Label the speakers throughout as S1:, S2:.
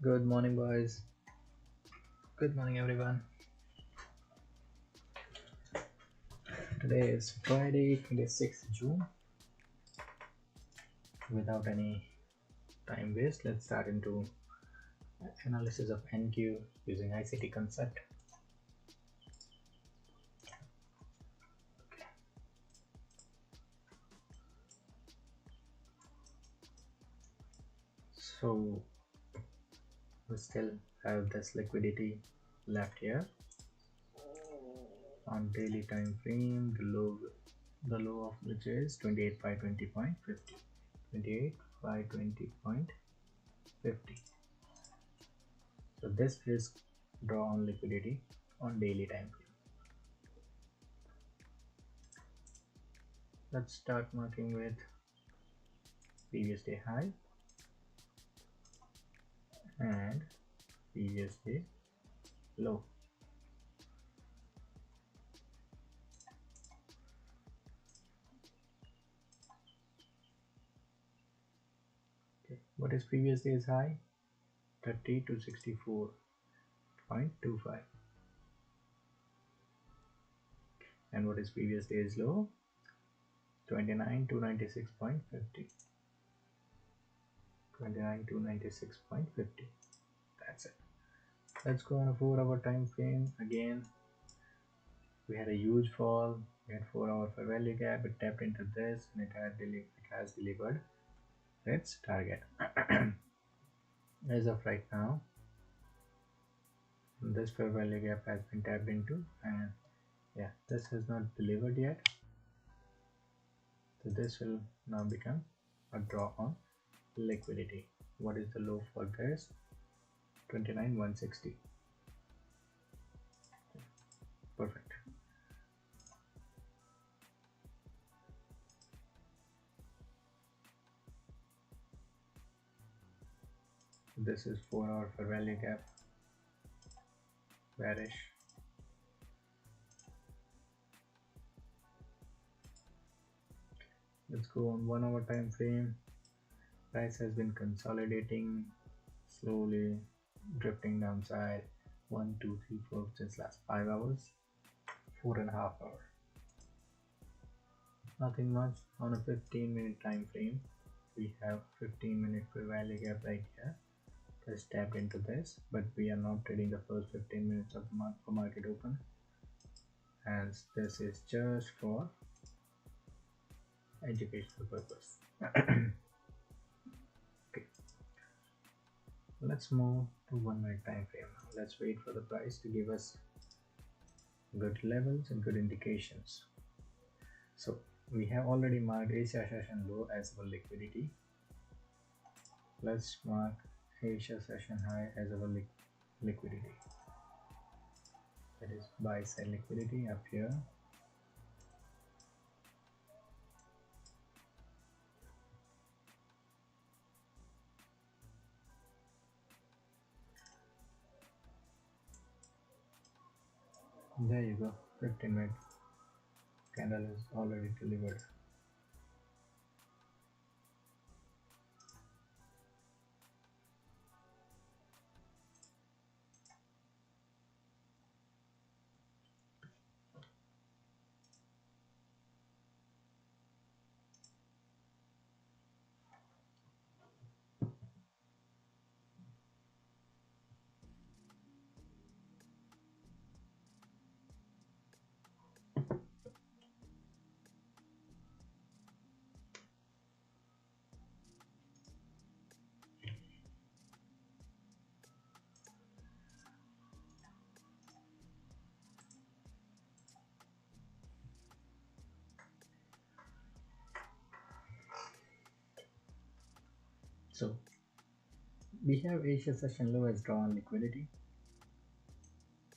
S1: Good morning, boys. Good morning, everyone. Today is Friday, 26th June. Without any time waste, let's start into analysis of NQ using ICT concept. So we still have this liquidity left here on daily time frame. The low of which is 28,520.50. 28,520.50. So this is draw on liquidity on daily time frame. Let's start marking with previous day high and previous day low. Okay, what is previous day's high? 30 to 64.25. And what is previous day's low? 29 to 96.50. 29 to 96.50. That's it. Let's go on a 4-hour time frame. Again, we had a huge fall. We had 4-hour fair value gap. It tapped into this and it has delivered its target. As of right now, this fair value gap has been tapped into, and yeah, this has not delivered yet. So this will now become a draw on liquidity. What is the low for this? 29,160. Perfect. This is 4-hour fair value gap, bearish. Let's go on 1-hour time frame. Price has been consolidating, slowly drifting downside. 1, 2, 3, 4 since last 5 hours, 4.5 hours. Nothing much. On a 15-minute time frame, we have 15-minute fair value gap right here. Just tapped into this, but we are not trading the first 15 minutes of the market open, and this is just for educational purpose. Okay, let's move to 1-minute time frame. Let's wait for the price to give us good levels and good indications. So we have already marked Asia session low as our liquidity. Let's mark Asia session high as our liquidity. That is buy side liquidity up here. There you go. 15-minute candle is already delivered. So we have Asia session low as drawn liquidity.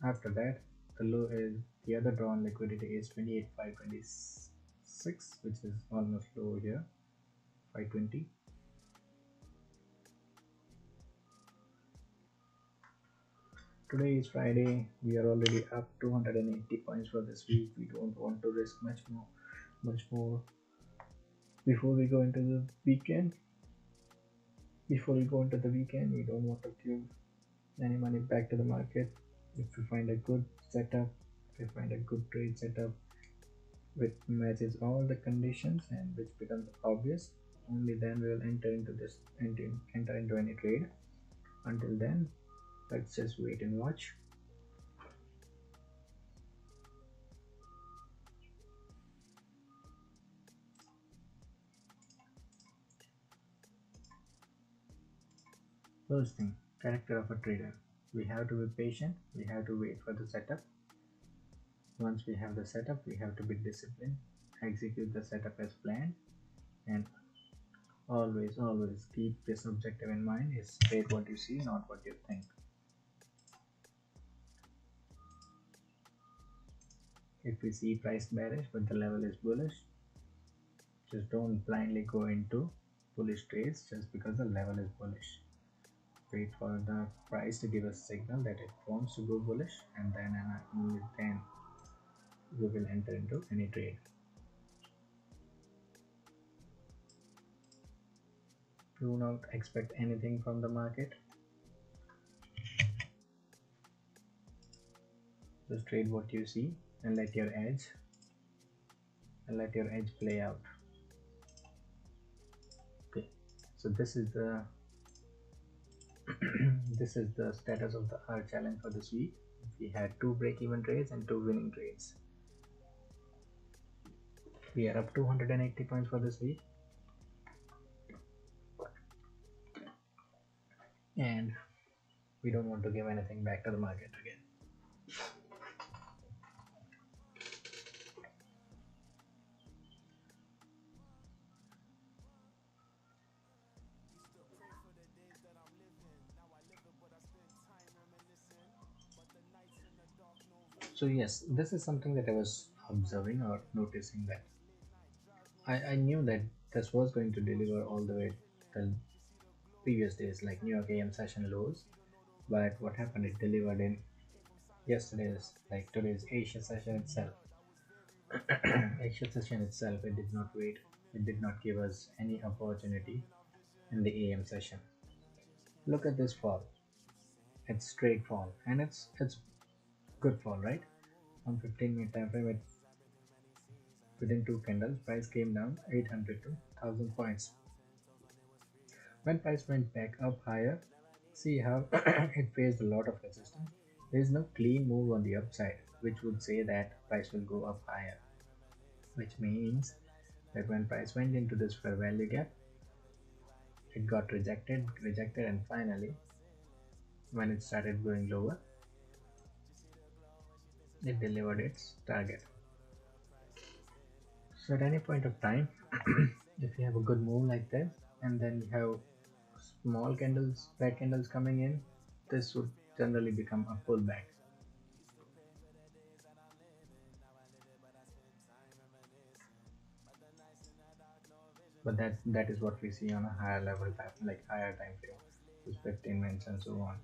S1: After that, the other drawn liquidity is 28,526, which is almost low here, 520. Today is Friday. We are already up 280 points for this week. We don't want to risk much more before we go into the weekend. Before we go into the weekend, we don't want to give any money back to the market. If we find a good setup, if we find a good trade setup which matches all the conditions and which becomes obvious, only then we will enter into any trade. Until then, let's just wait and watch. First thing, character of a trader. We have to be patient, we have to wait for the setup. Once we have the setup, we have to be disciplined, execute the setup as planned, and always keep this objective in mind: is trade what you see, not what you think. If we see price bearish but the level is bullish, just don't blindly go into bullish trades just because the level is bullish. Wait for the price to give a signal that it wants to go bullish, and then and only then we will enter into any trade. Do not expect anything from the market. Just trade what you see and let your edge play out. Okay, so this is the this is the status of our challenge for this week. We had 2 break-even trades and 2 winning trades. We are up 280 points for this week, and we don't want to give anything back to the market again. So yes, this is something that I was observing or noticing, that I knew that this was going to deliver all the way till previous days, like New York AM session lows. But what happened, it delivered in yesterday's, like today's Asia session itself. Asia session itself, it did not wait, it did not give us any opportunity in the AM session. Look at this fall. It's straight fall, and it's good fall, right? On 15-minute time frame, within 2 candles, price came down 800 to 1000 points. When price went back up higher, see how it faced a lot of resistance. There is no clean move on the upside, which would say that price will go up higher. Which means that when price went into this fair value gap, it got rejected, and finally, when it started going lower, it delivered its target. So at any point of time, if you have a good move like this, and then you have small candles, red candles coming in, this would generally become a pullback. But that is what we see on a higher level time, like higher time frame, with 15 minutes and so on.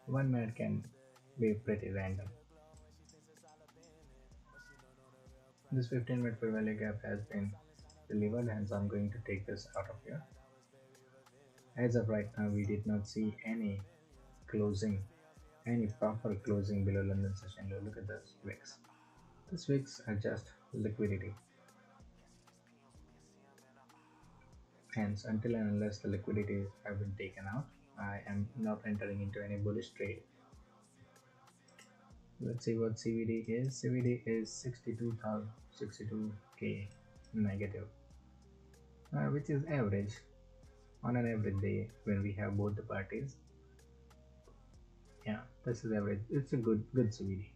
S1: 1 minute can be pretty random. This 15-minute fair value gap has been delivered, hence I'm going to take this out of here. As of right now, we did not see any proper closing below London session low. Look at this wicks. These wicks are just liquidity. Hence, until and unless the liquidities have been taken out, I am not entering into any bullish trade. Let's see what CVD is. CVD is 62k negative, which is average on an average day when we have both the parties. Yeah, this is average. It's a good CVD.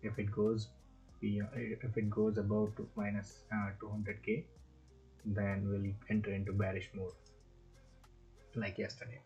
S1: If it goes above to minus 200k, then we'll enter into bearish mode like yesterday.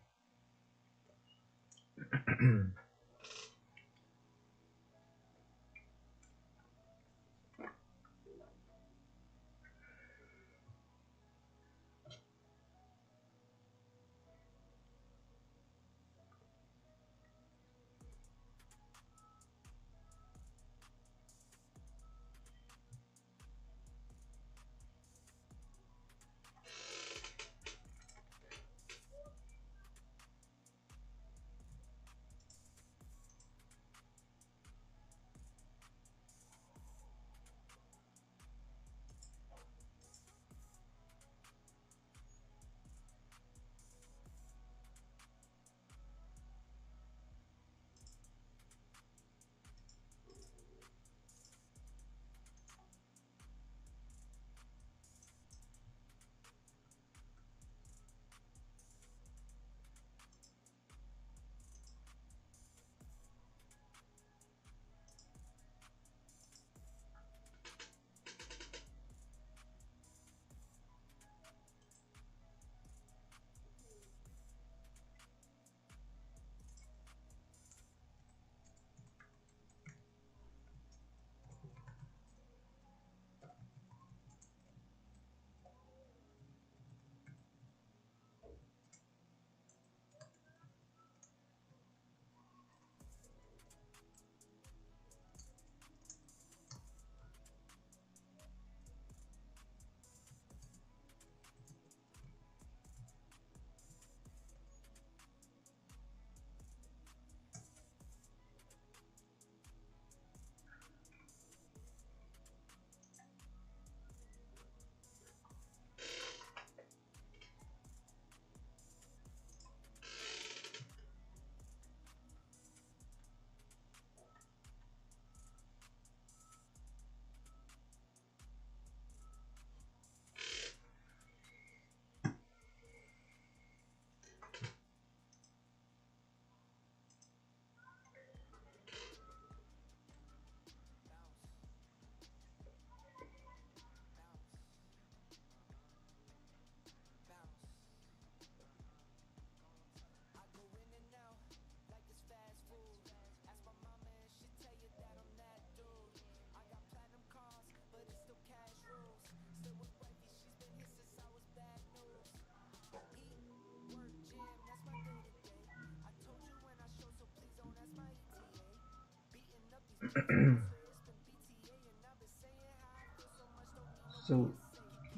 S1: So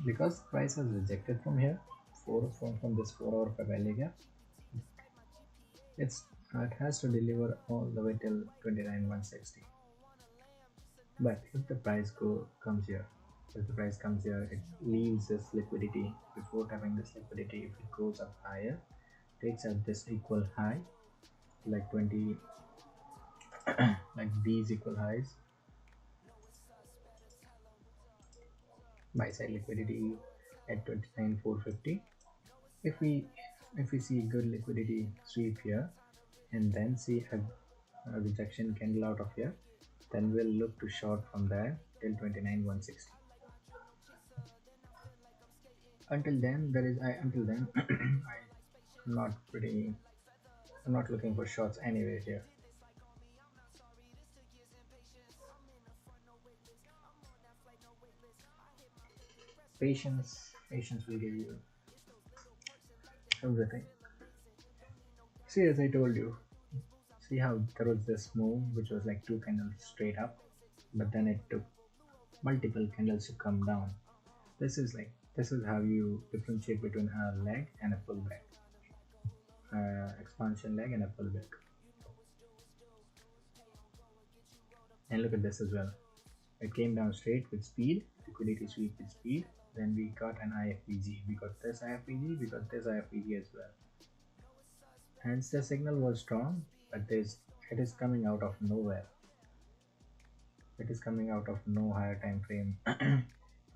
S1: because price has rejected from here, from this 4 hour value gap, it has to deliver all the way till 29,160. But if the price comes here, if the price comes here, it leaves this liquidity. Before having this liquidity, if it goes up higher, takes at this equal high, like 20, like these equal highs, buy side liquidity at 29,450. If we see good liquidity sweep here and then see a rejection candle out of here, then we'll look to short from there till 29,160. Until then, I'm not pretty. I'm not looking for shorts anyway here. Patience will give you everything. See, as I told you, see how there was this move which was like two candles straight up, but then it took multiple candles to come down. This is how you differentiate between a leg and a pullback, expansion leg and a pullback. And look at this as well. It came down straight with speed, liquidity sweep with speed. Then we got an IFPG. We got this IFPG. We got this IFPG as well. Hence the signal was strong, but it is coming out of nowhere. It is coming out of no higher time frame.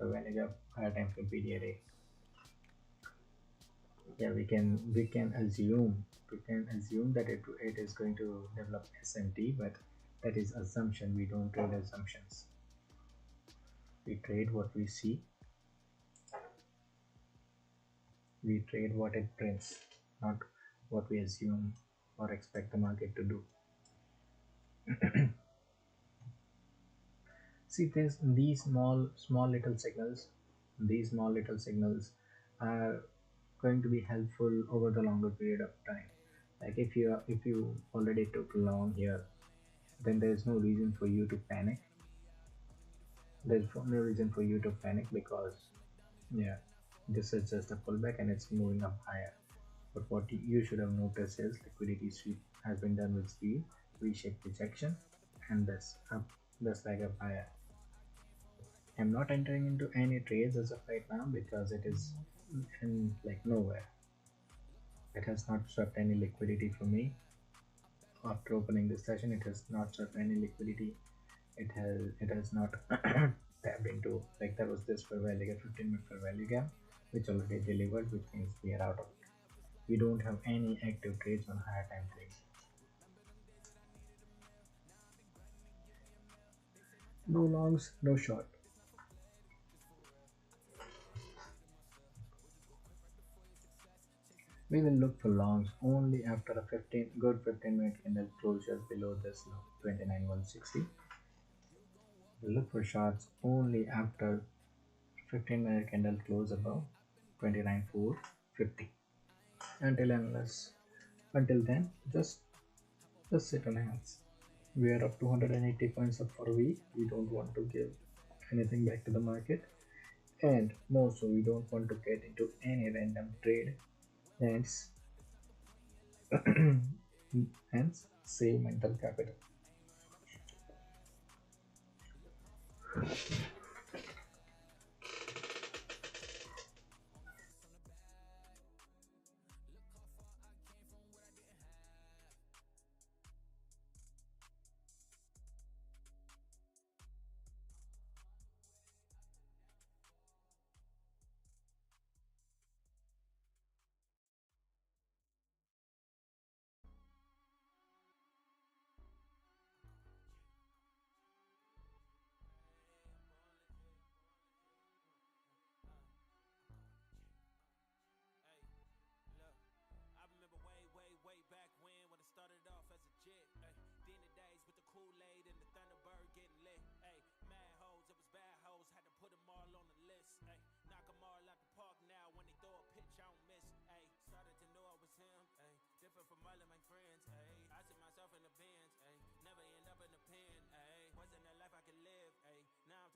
S1: So when you have higher time frame PDA, yeah, we can assume that it is going to develop SMT, but that is assumption. We don't trade assumptions. We trade what we see. We trade what it prints, not what we assume or expect the market to do. See, there's these small little signals. These small little signals are going to be helpful over the longer period of time. Like if you already took long here, then there's no reason for you to panic. There's no reason for you to panic because yeah, this is just a pullback and it's moving up higher. But what you should have noticed is liquidity sweep has been done with speed, V-shaped rejection, and this leg up higher. I'm not entering into any trades as of right now because it is in like nowhere. It has not swept any liquidity for me. After opening this session, it has not swept any liquidity. It has not tapped into, like there was this fair value gap, 15-minute fair value gap, which already delivered, which means we are out of it. We don't have any active trades on higher time frames. No longs, no short. We will look for longs only after a 15-minute candle closure below this low, 29,160. We'll look for shorts only after 15-minute candle close above 29,450. Until then, just sit on hands. We are up 280 points up for a week. We don't want to give anything back to the market, and more so, we don't want to get into any random trade. Hence, hence save mental capital.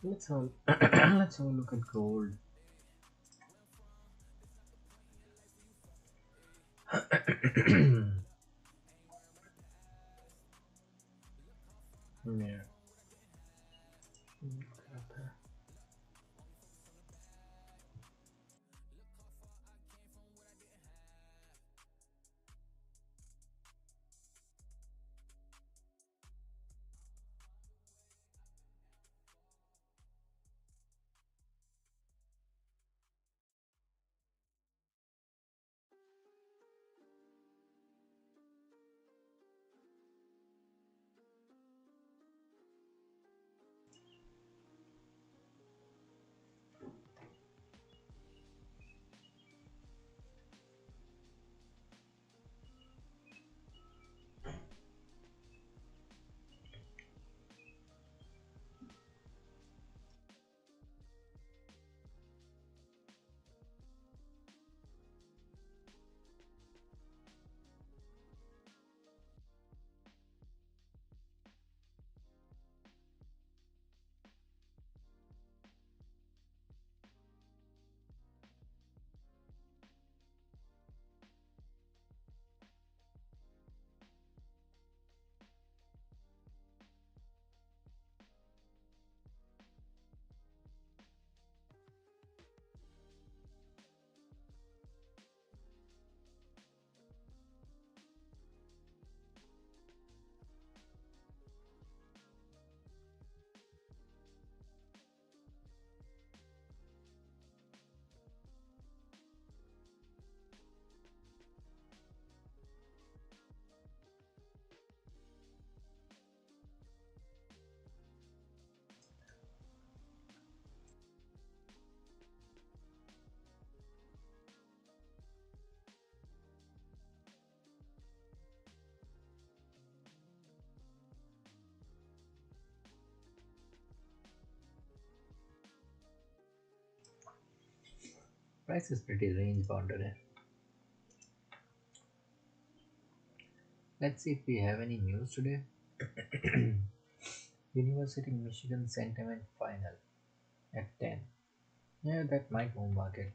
S1: Let's have a look at gold. Yeah. Price is pretty range bound today. Let's see if we have any news today. University Michigan sentiment final at 10. Yeah, that might move market.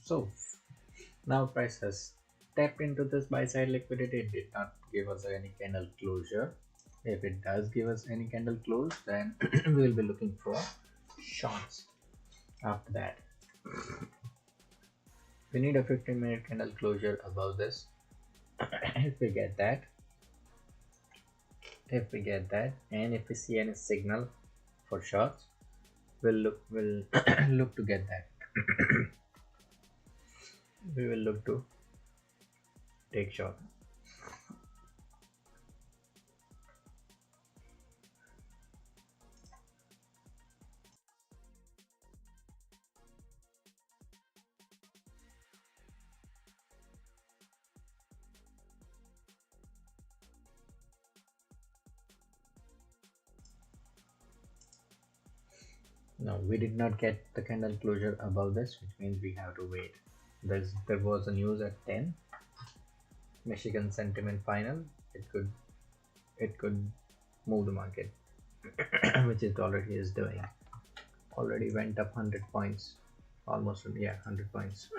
S1: So now price has tapped into this buy side liquidity. It did not give us any candle closure. If it does give us any candle close, then we will be looking for shorts after that. We need a 15-minute candle closure above this. If we get that, and if we see any signal for shorts, we'll look to get that. We will look to take short. No, we did not get the candle closure above this, which means we have to wait. There was a news at 10, Michigan sentiment final. It could move the market, which it already is doing. Already went up 100 points, almost, yeah, 100 points.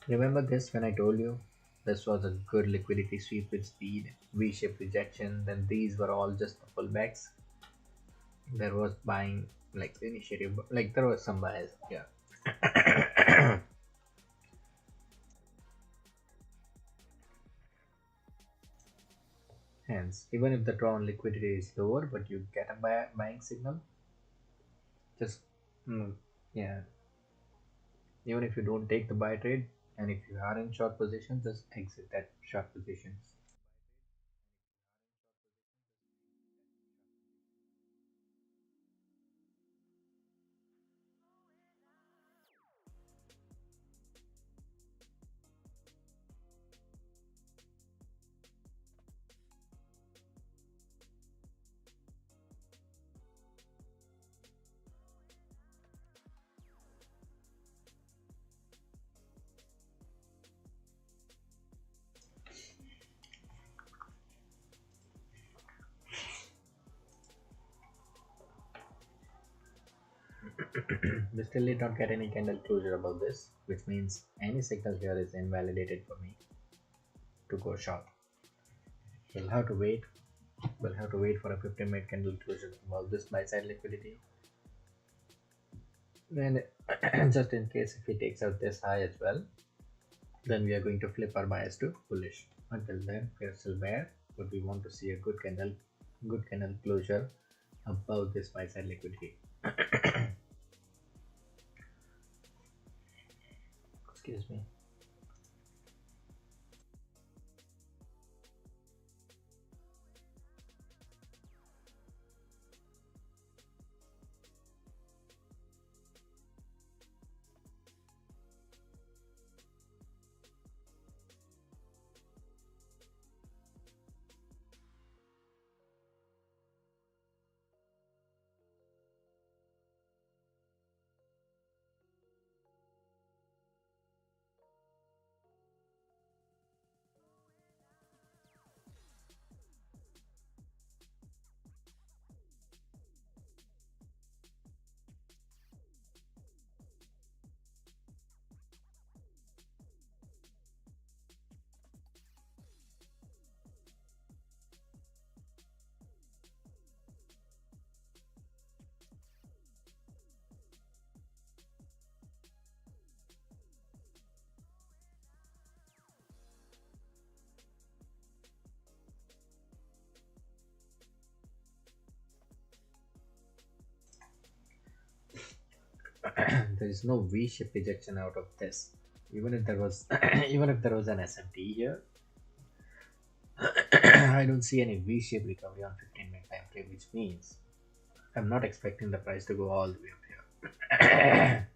S1: Remember this when I told you this was a good liquidity sweep with speed, V-shaped rejection, then these were all just the pullbacks. There was buying, like initiative, like there was some bias, yeah. Hence, even if the drawn liquidity is lower, but you get a buying signal, just yeah. Even if you don't take the buy trade, and if you are in short position, just exit that short position. We still did not get any candle closure above this, which means any signal here is invalidated for me to go short. We'll have to wait. We'll have to wait for a 15-minute candle closure above this buy side liquidity. Then, just in case if it takes out this high as well, then we are going to flip our bias to bullish. Until then, we are still bear, but we want to see a good candle closure above this buy side liquidity. Excuse me. There is no V-shaped rejection out of this. Even if there was, even if there was an SMT here, I don't see any V-shaped recovery on 15-minute time frame, which means I'm not expecting the price to go all the way up here.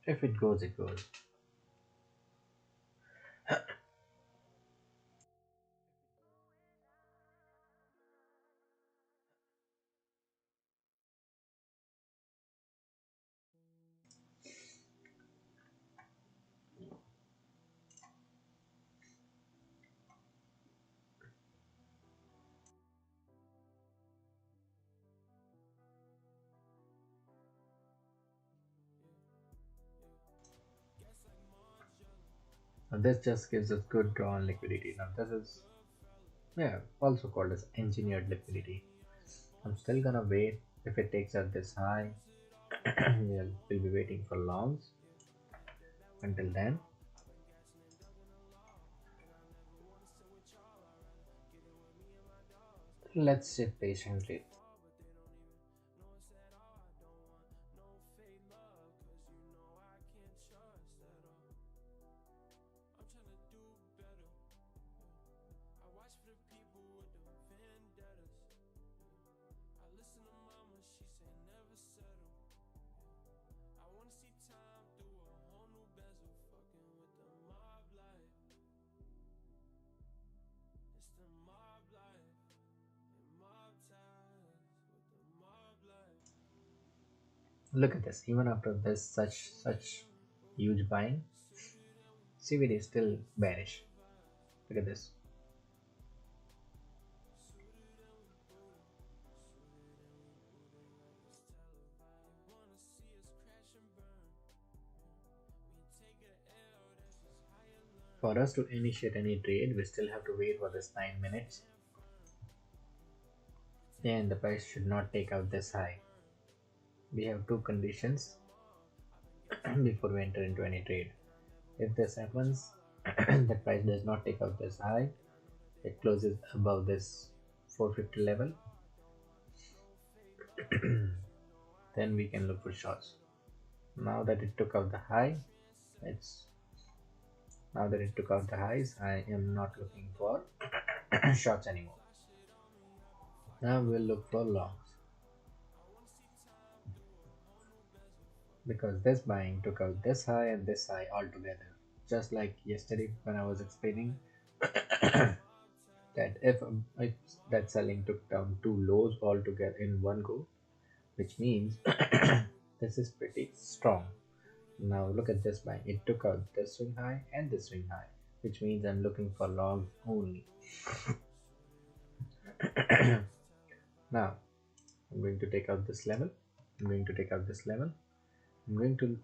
S1: If it goes, it goes. Now this just gives us good drawn liquidity. Now this is, yeah, also called as engineered liquidity. I'm still gonna wait. If it takes out this high, we'll be waiting for longs. Until then, let's sit patiently. Look at this. Even after this such huge buying, CVD is still bearish. Look at this. For us to initiate any trade, we still have to wait for this 9 minutes. And the price should not take out this high. We have two conditions before we enter into any trade. If this happens, the price does not take out this high, it closes above this 450 level, then we can look for shorts. Now that it took out the high, now that it took out the highs, I am not looking for shorts anymore. Now we'll look for longs, because this buying took out this high and this high altogether, just like yesterday when I was explaining that if that selling took down two lows altogether in one go, which means this is pretty strong. Now look at this buy. It took out this swing high and this swing high, which means I'm looking for longs only. Now I'm going to take out this level. I'm going to take out this level. I'm going to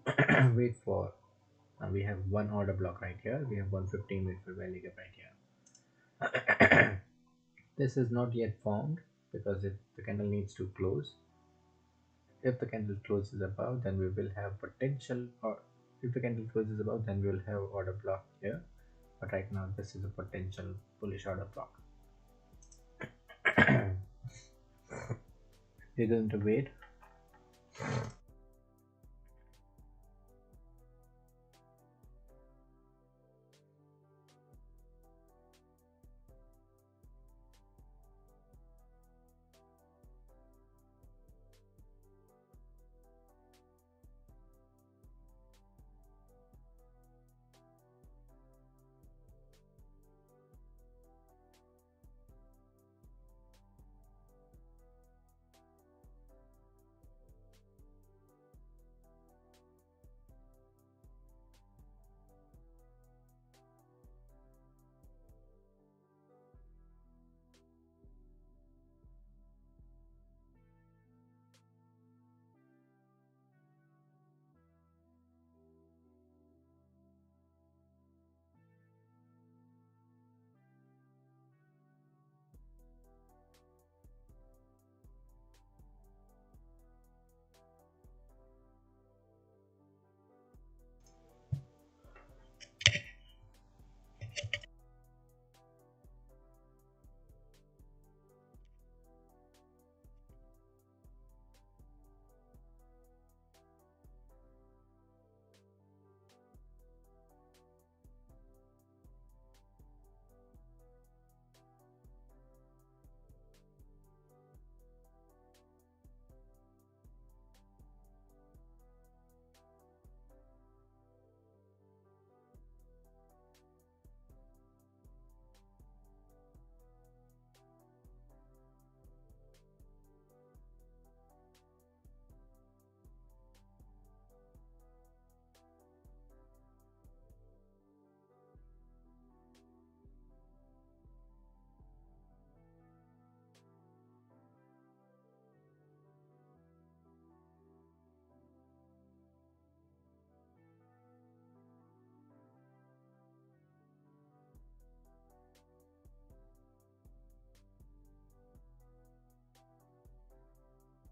S1: wait for. We have one order block right here. We have 115 minute for value gap right here. This is not yet formed because the candle needs to close. If the candle closes above, then we will have potential, or if the candle closes above, then we will have order block here. But right now this is a potential bullish order block. We're going to wait.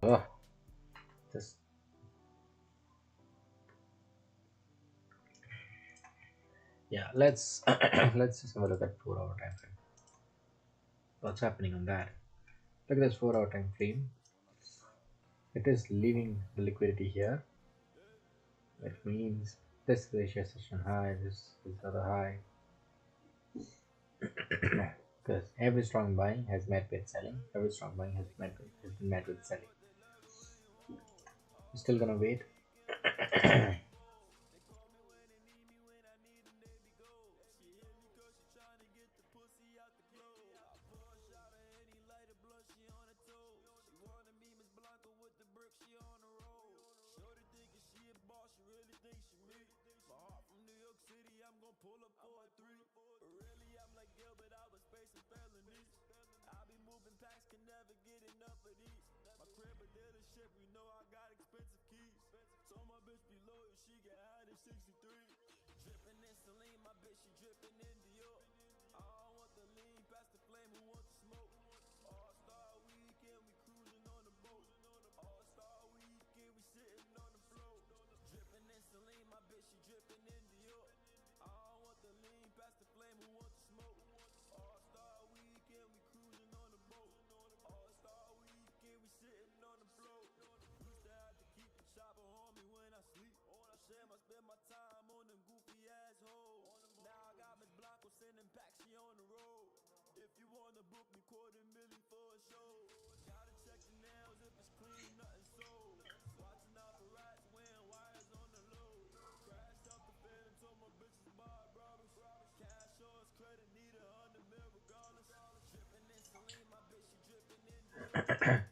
S1: Oh, just yeah. Let's let's just have a look at 4 hour time frame. What's happening on that? Look at this 4 hour time frame. It is leaving the liquidity here. That means this ratio session high, this is other high. Because every strong buying has met with selling, every strong buying has been met with selling. We're still gonna wait.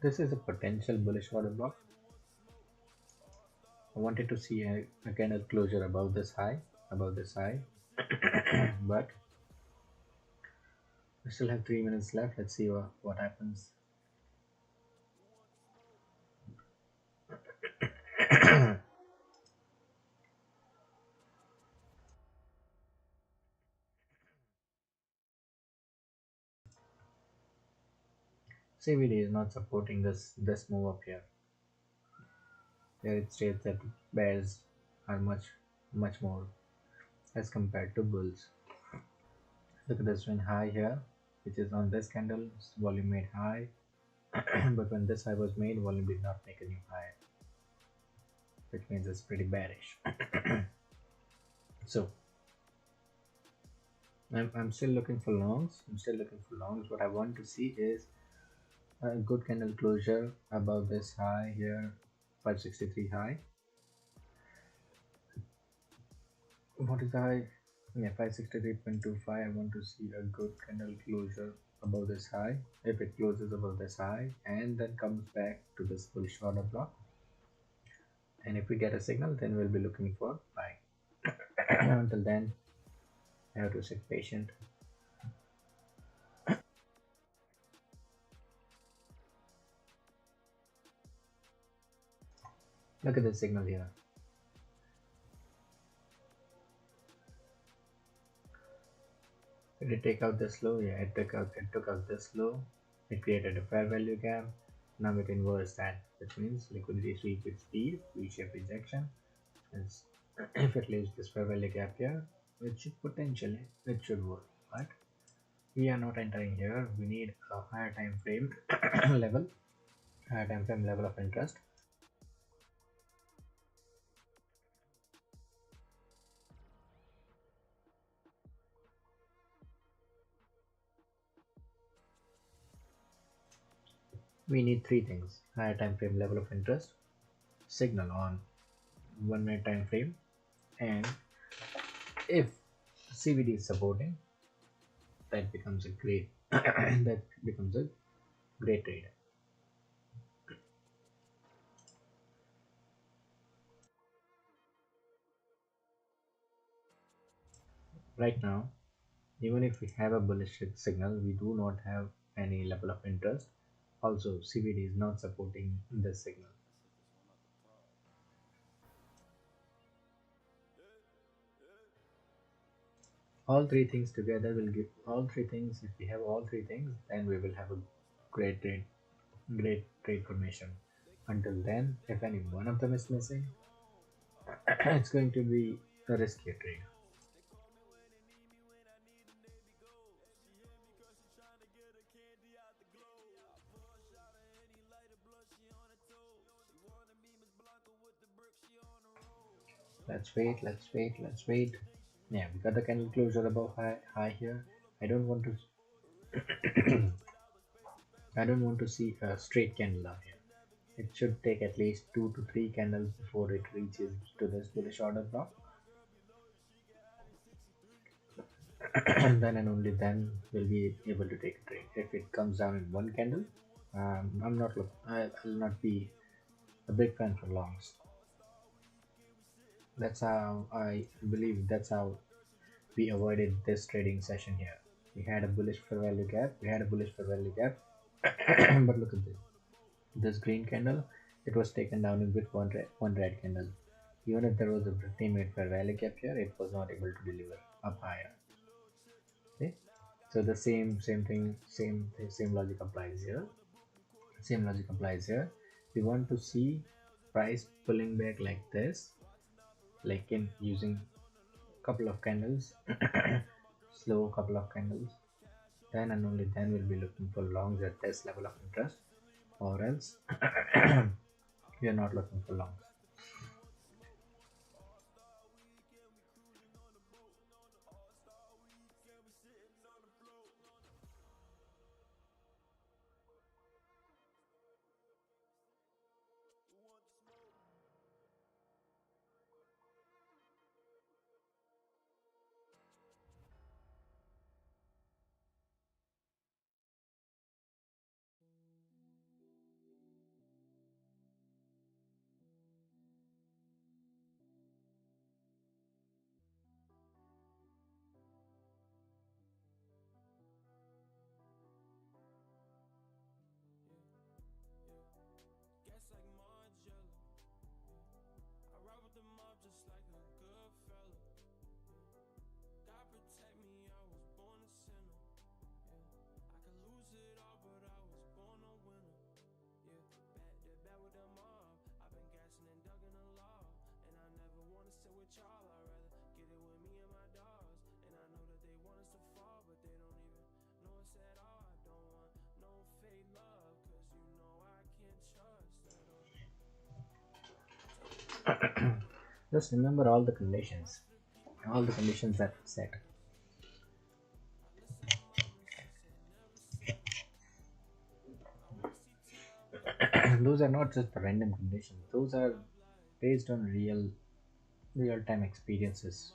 S1: This is a potential bullish order block. I wanted to see a kind of closure above this high, but we still have 3 minutes left. Let's see what happens. CVD is not supporting this move up here. There it states that bears are much more as compared to bulls. Look at this swing high here, which is on this candle. Volume made high, but when this high was made, volume did not make a new high, which means it's pretty bearish. So I'm still looking for longs. What I want to see is a good candle closure above this high here, 563 high. What is the high? Yeah, 563.25. I want to see a good candle closure above this high. If it closes above this high and then comes back to this bullish order block, and if we get a signal, then we'll be looking for buying. Until then, I have to sit patient. Look at the signal here. Did it take out this low? Yeah, it took out this low. It created a fair value gap. Now it inverts that, which means liquidity sweep with speed, V-shaped rejection. Is if it leaves this fair value gap here, it should potentially it should work. But we are not entering here. We need a higher time frame level, higher time frame level of interest. We need three things: higher time frame level of interest, signal on 1 minute time frame, and if CVD is supporting, that becomes a great that becomes a great trade. Right now, even if we have a bullish signal, we do not have any level of interest. Also, CVD is not supporting this signal. All three things together will give all three things. If we have all three things, then we will have a great trade formation. Until then, if any one of them is missing, it's going to be a riskier trade. Let's wait. Yeah, we got the candle closure above high here. I don't want to I don't want to see a straight candle down here. It should take at least 2 to 3 candles before it reaches to this bullish order block. And then and only then we'll be able to take a trade. If it comes down in one candle, I'm not look. I'll not be a big fan for longs. That's how I believe. That's how we avoided this trading session here. We had a bullish for value gap. We had a bullish for value gap. But look at this. This green candle, it was taken down with one red candle. Even if there was a 15-minute fair value gap here, it was not able to deliver up higher. Okay? So the same thing, same logic applies here. Same logic applies here. We want to see price pulling back like this, like in using couple of candles, slow couple of candles. Then and only then we'll be looking for longs at this level of interest, or else we are not looking for longs.
S2: Gas like Margiela. I ride with the mob just like a good fella. God protect me, I was born a sinner. I could lose it all, but I was born a winner. Back with the mob. I've been gassing and ducking the law. And I never wanna sit with y'all. I'd rather get it with me and my dogs. And I know that they want us to fall, but they don't even know us at all. I don't want no fake love, cause you know I can't trust at all.
S1: Just remember all the conditions that set. Those are not just the random conditions, those are based on real time experiences.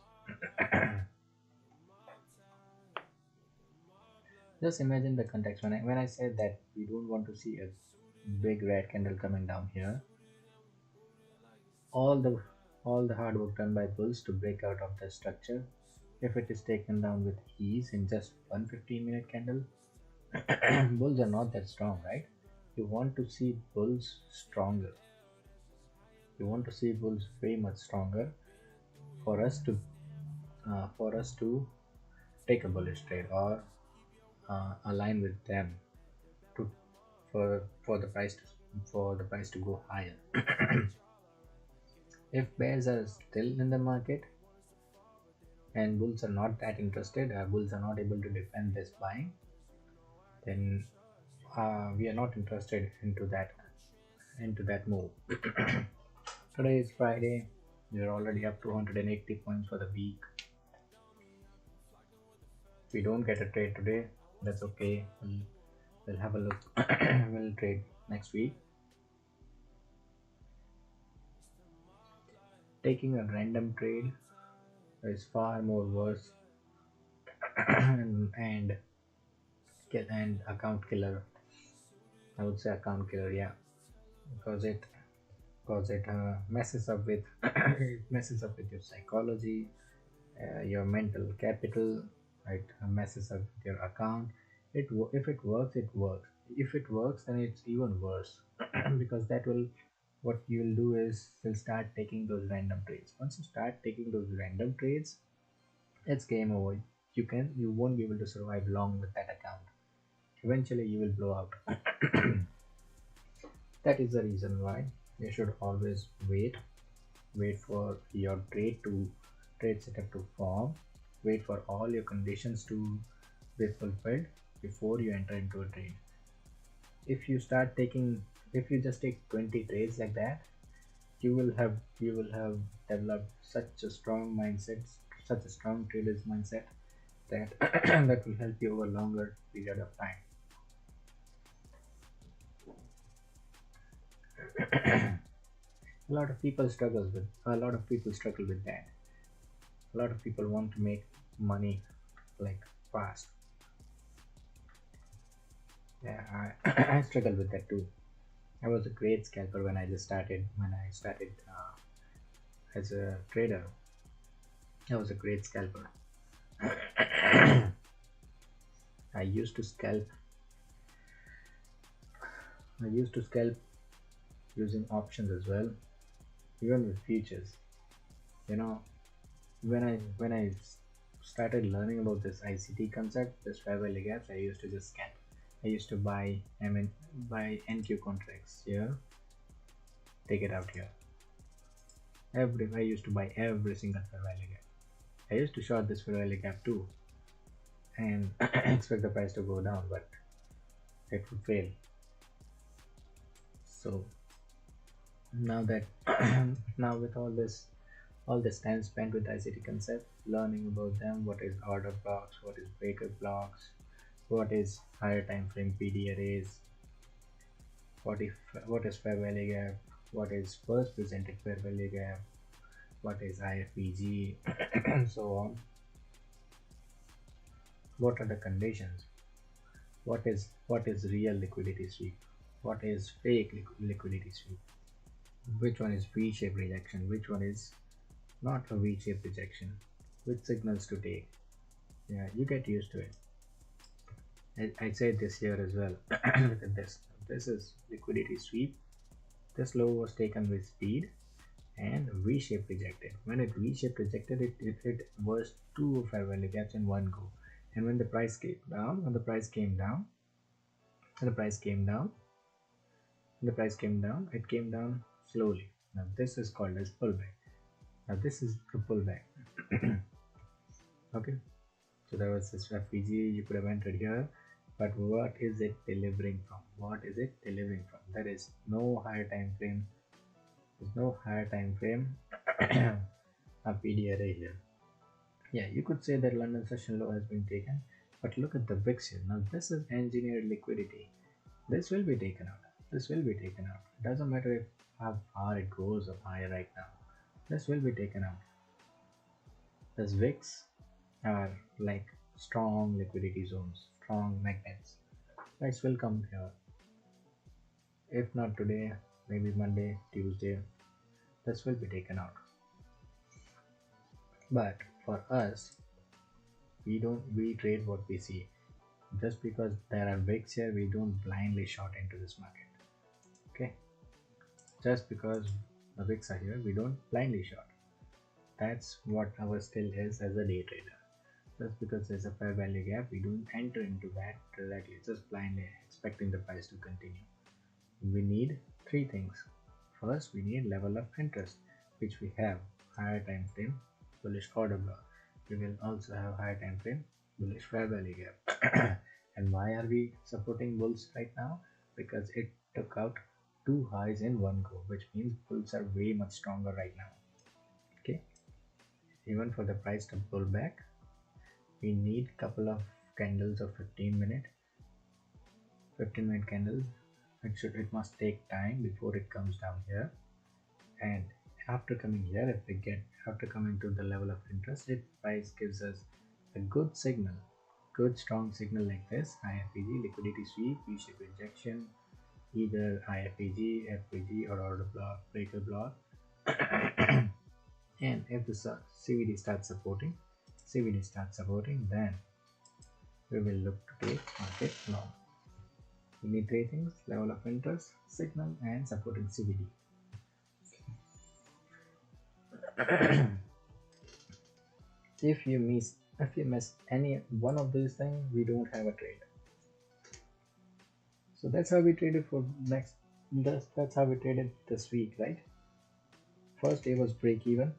S1: Just imagine the context when I said that we don't want to see a big red candle coming down here. All the hard work done by bulls to break out of the structure, if it is taken down with ease in just one 15-minute candle, bulls are not that strong, right? You want to see bulls stronger. You want to see bulls way much stronger for us to take a bullish trade, or align with them to for the price to go higher. If bears are still in the market and bulls are not that interested, bulls are not able to defend this buying, then we are not interested into that move. Today is Friday. We are already up to 180 points for the week. If we don't get a trade today, that's okay. We'll have a look. We'll trade next week. Taking a random trade is far more worse and account killer. I would say account killer, yeah, because it messes up with it messes up with your psychology, your mental capital. It messes up with your account. If it works, it works. If it works, then it's even worse because that will what you'll do is you'll start taking those random trades. Once you start taking those random trades, it's game over. You won't be able to survive long with that account. Eventually you will blow out. That is the reason why you should always wait for your trade setup to form, wait for all your conditions to be fulfilled before you enter into a trade. If you start taking, if you just take 20 trades like that, you will have developed such a strong mindset, such a strong trader's mindset, that that will help you over a longer period of time. A lot of people struggle with that. A lot of people want to make money like fast. Yeah, I struggle with that too. I was a great scalper when I started as a trader. I was a great scalper. I used to scalp. I used to scalp using options as well, even with futures. You know, when I started learning about this ICT concept, this fair value gaps, I used to just scalp. I used to buy NQ contracts here, take it out here. I used to buy every single fair value gap. I used to short this fair value gap too, and expect the price to go down, but it would fail. So now that now with all this time spent with ICT concept, learning about them, what is order blocks, what is breaker blocks, what is higher time frame PD arrays, what is fair value gap, what is first presented fair value gap, what is IFPG, and so on. What are the conditions? What is real liquidity sweep? What is fake liquidity sweep? Which one is V-shaped rejection? Which one is not a V-shaped rejection? Which signals to take? Yeah, you get used to it. I said this here as well. Look at this. This is liquidity sweep. This low was taken with speed and V-shaped rejected. When it V-shaped rejected, it was two fair value gaps in one go. And when the price came down, when the price came down, when the price came down, when the price came down, it came down slowly. Now this is called as pullback. Now this is the pullback. Okay, so there was this FPG, you could have entered here, but what is it delivering from? What is it delivering from? There is no higher time frame. There's no higher time frame a PD array here. Yeah, you could say that London session low has been taken, but look at the VIX here. Now this is engineered liquidity. This will be taken out. This will be taken out. It doesn't matter if how far it goes up higher right now. This will be taken out. This VIX are like strong liquidity zones, strong magnets. Price will come here. If not today, maybe Monday, Tuesday, this will be taken out. But for us, we trade what we see. Just because there are VIX here, we don't blindly short into this market. Okay, just because the VIX are here, we don't blindly short. That's what our skill is as a day trader. Just because there's a fair value gap, we don't enter into that directly, just blindly expecting the price to continue. We need three things. First, we need level of interest, which we have: higher time frame, bullish order block. We will also have higher time frame, bullish fair value gap. And why are we supporting bulls right now? Because it took out two highs in one go, which means bulls are way much stronger right now. Okay, even for the price to pull back, we need couple of candles of 15 minute candles. It must take time before it comes down here, and after coming here, after coming to the level of interest, if price gives us a good signal, good strong signal like this: IFPG, liquidity sweep, V-shaped rejection, either IFPG, FPG, or order block, breaker block. And if the CVD starts supporting, then we will look to take market long. We need three things: level of interest, signal, and supporting CVD. If you miss any one of these things, we don't have a trade. So that's how we traded for next That's how we traded this week, right? First day was break even.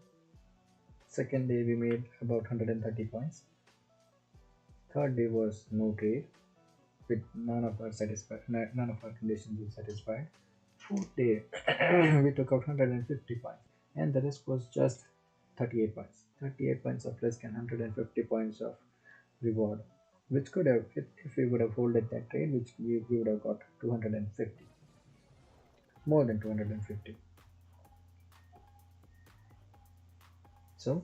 S1: Second day we made about 130 points. Third day was no trade, with none of our conditions were satisfied. Fourth day we took out 150 points, and the risk was just 38 points. 38 points of risk and 150 points of reward, which could have, if we would have holded that trade, which we would have got 250, more than 250. So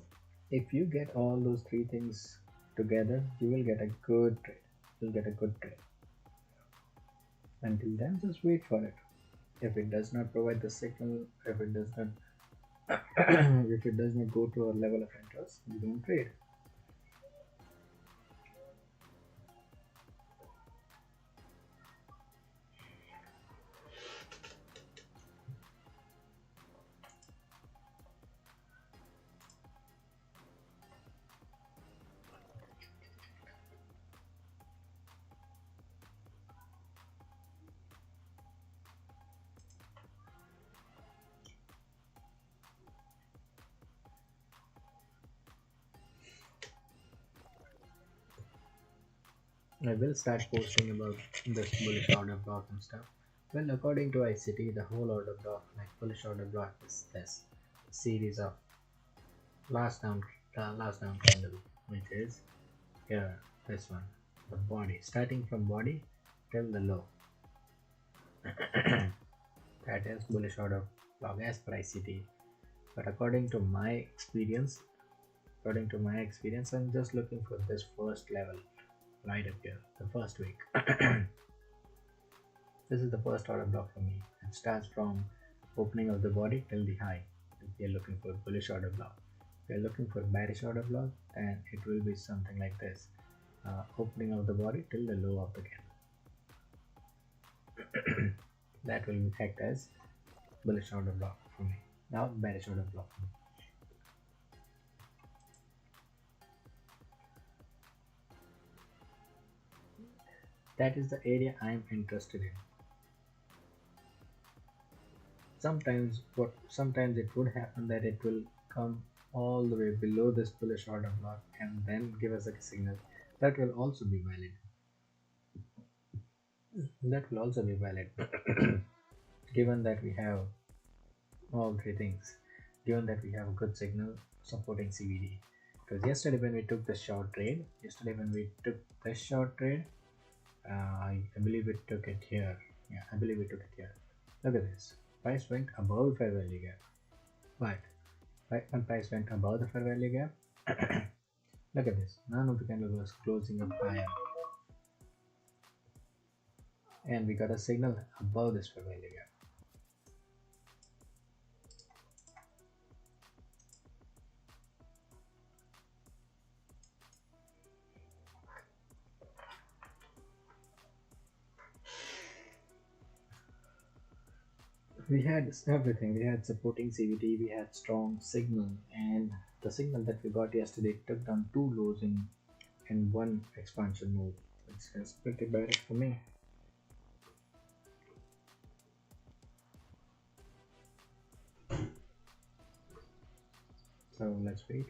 S1: if you get all those three things together, you will get a good trade. You'll get a good trade. Until then, just wait for it. If it does not provide the signal, if it does not if it does not go to our level of interest, you don't trade. I will start posting about this bullish order block and stuff. Well, according to ICT, the whole order block, like bullish order block, is this series of last down, last down candle, which is here, this one, the body, starting from body till the low. That is bullish order block as per ICT. But according to my experience, I'm just looking for this first level right up here, the first week. This is the first order block for me. It starts from opening of the body till the high. If we are looking for bullish order block, if we are looking for bearish order block, then it will be something like this: opening of the body till the low of the candle. That will act as bullish order block for me. Now bearish order block for me. That is the area I am interested in. Sometimes it would happen that it will come all the way below this bullish order block and then give us a signal. That will also be valid. That will also be valid. Given that we have all three things, given that we have a good signal supporting CVD. Because yesterday when we took the short trade, I believe we took it here. Yeah, I believe we took it here. Look at this. Price went above the fair value gap. But when price went above the fair value gap, look at this. None of the candle was closing up higher. And we got a signal above this fair value gap. We had everything. We had supporting CVT, we had strong signal, and the signal that we got yesterday took down two lows in one expansion move. It's pretty bad for me. So let's wait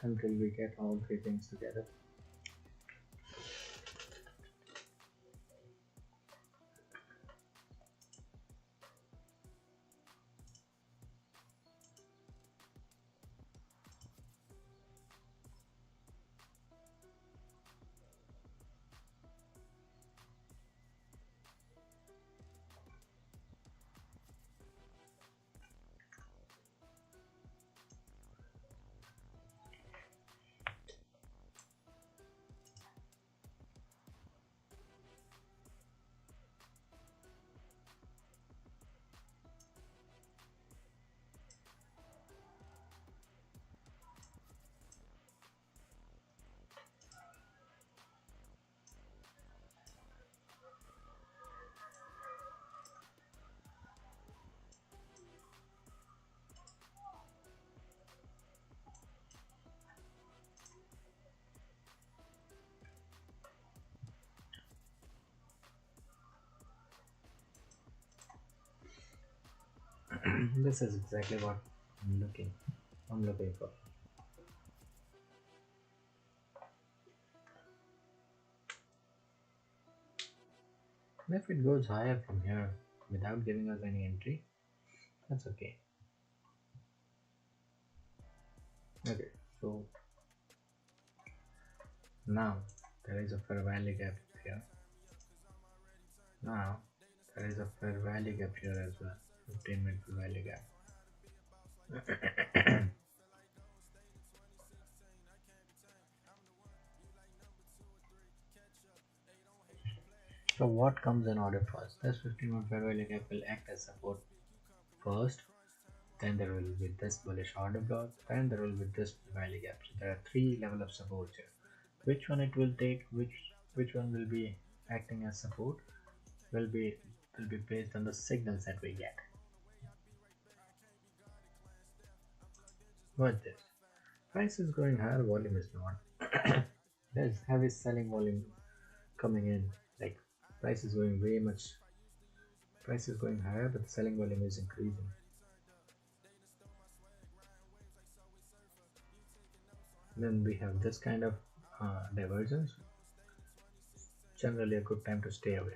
S1: until we get all three things together. This is exactly what I'm looking I'm looking for. And if it goes higher from here without giving us any entry, that's okay. Okay, so now there is a fair value gap here. Now there is a fair value gap here as well. 15-minute fair value gap. So what comes in order first? This 15-minute fair value gap will act as support first, then there will be this bullish order block, then there will be this value gap. So there are three level of support here. Which one it will take, which one will be acting as support will be based on the signals that we get. Watch this. Price is going higher, volume is not. There's heavy selling volume coming in. Like price is going way much price is going higher, but the selling volume is increasing. Then we have this kind of divergence. Generally a good time to stay away.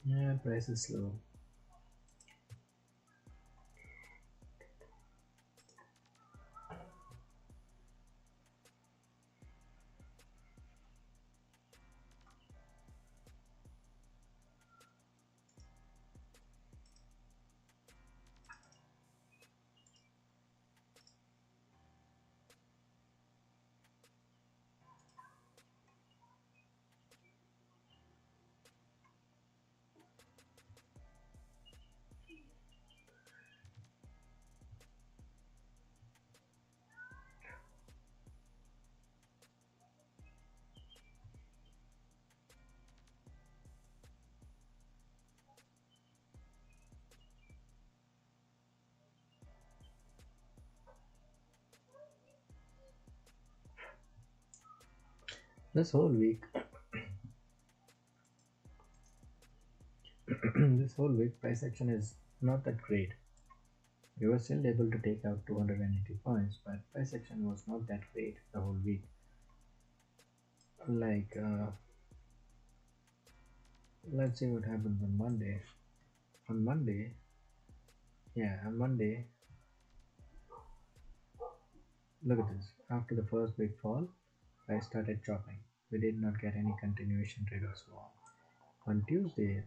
S1: Yeah, price is slow. This whole week, this whole week price action is not that great. We were still able to take out 280 points, but price action was not that great the whole week. Like Let's see what happens on Monday. On Monday, yeah, on Monday, look at this. After the first big fall, I started chopping. We did not get any continuation trade or so on. On Tuesday,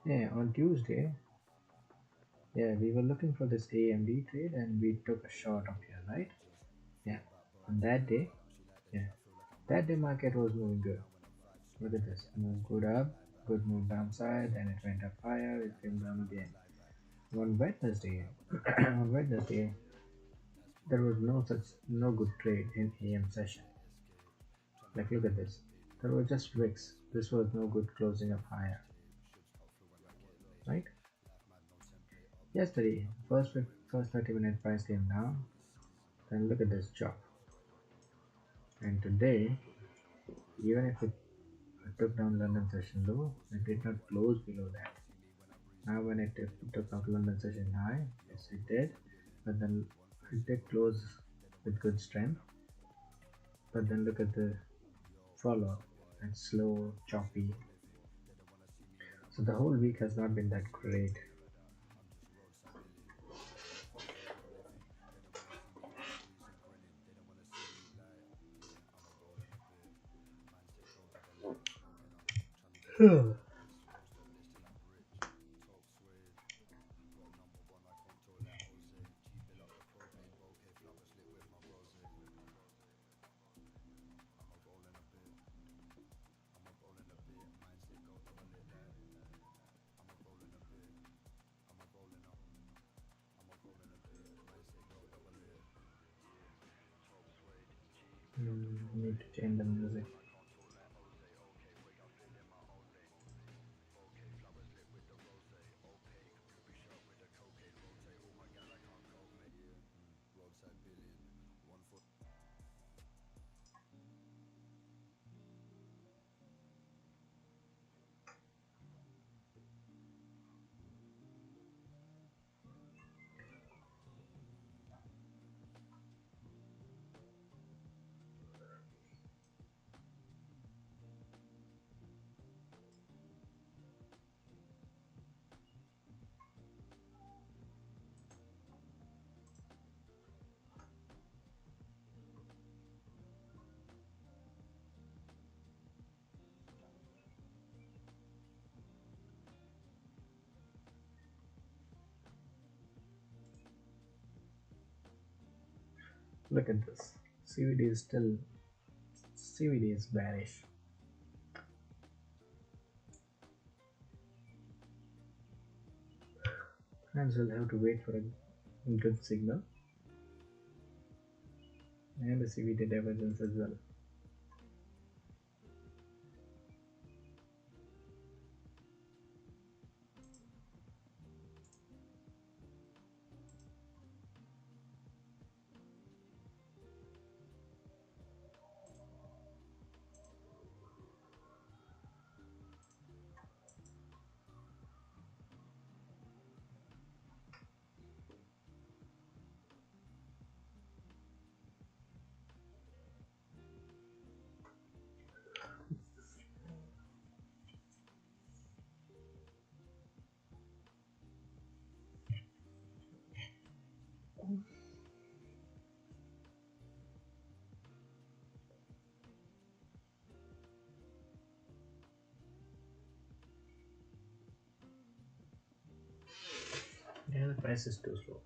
S1: yeah, on Tuesday, yeah, we were looking for this AMD trade and we took a short up here, right? Yeah. On that day, yeah, that day market was moving good. Look at this, move good up, good move downside, then it went up higher, it came down again. On Wednesday, on Wednesday, there was no good trade in AM session. Like look at this, there were just wicks. This was no good closing up higher, right? Yesterday, first 30-minute price came down. Then look at this chop. And today, even if it took down London session low, it did not close below that. Now when it took out London session high, yes it did, but then it did close with good strength. But then look at the follow. It's slow, choppy. So the whole week has not been that great. Need to change the music. Look at this. CVD is still CVD is bearish. Hence we'll have to wait for a good signal and a CVD divergence as well. Yeah, the price is too slow.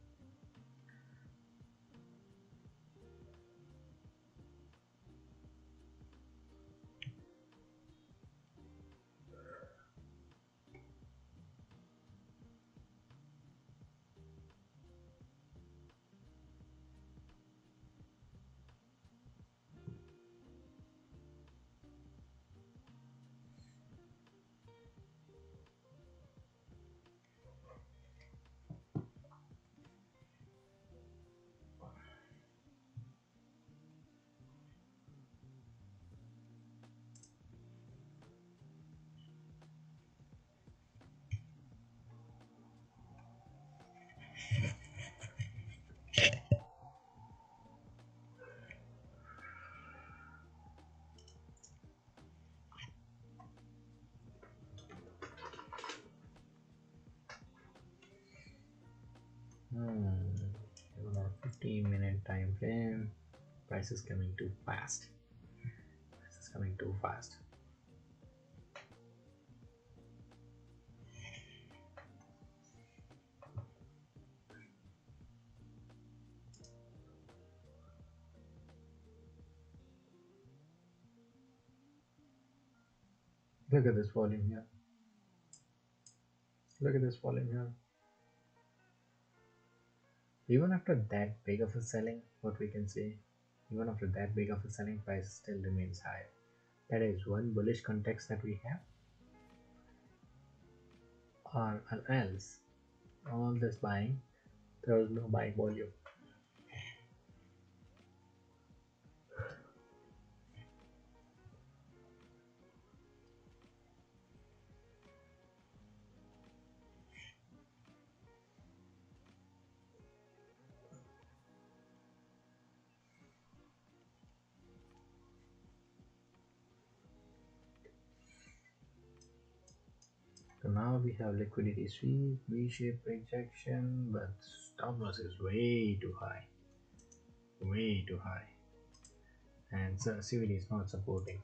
S1: 15-minute time frame. Price is coming too fast. Price is coming too fast. Look at this volume here. Look at this volume here. Even after that big of a selling, what we can say, even after that big of a selling, price still remains high. That is one bullish context that we have. Or else, all this buying, there was no buying volume. So now we have liquidity sweep, V-shaped rejection, but stop loss is way too high. Way too high. And so CVD is not supporting.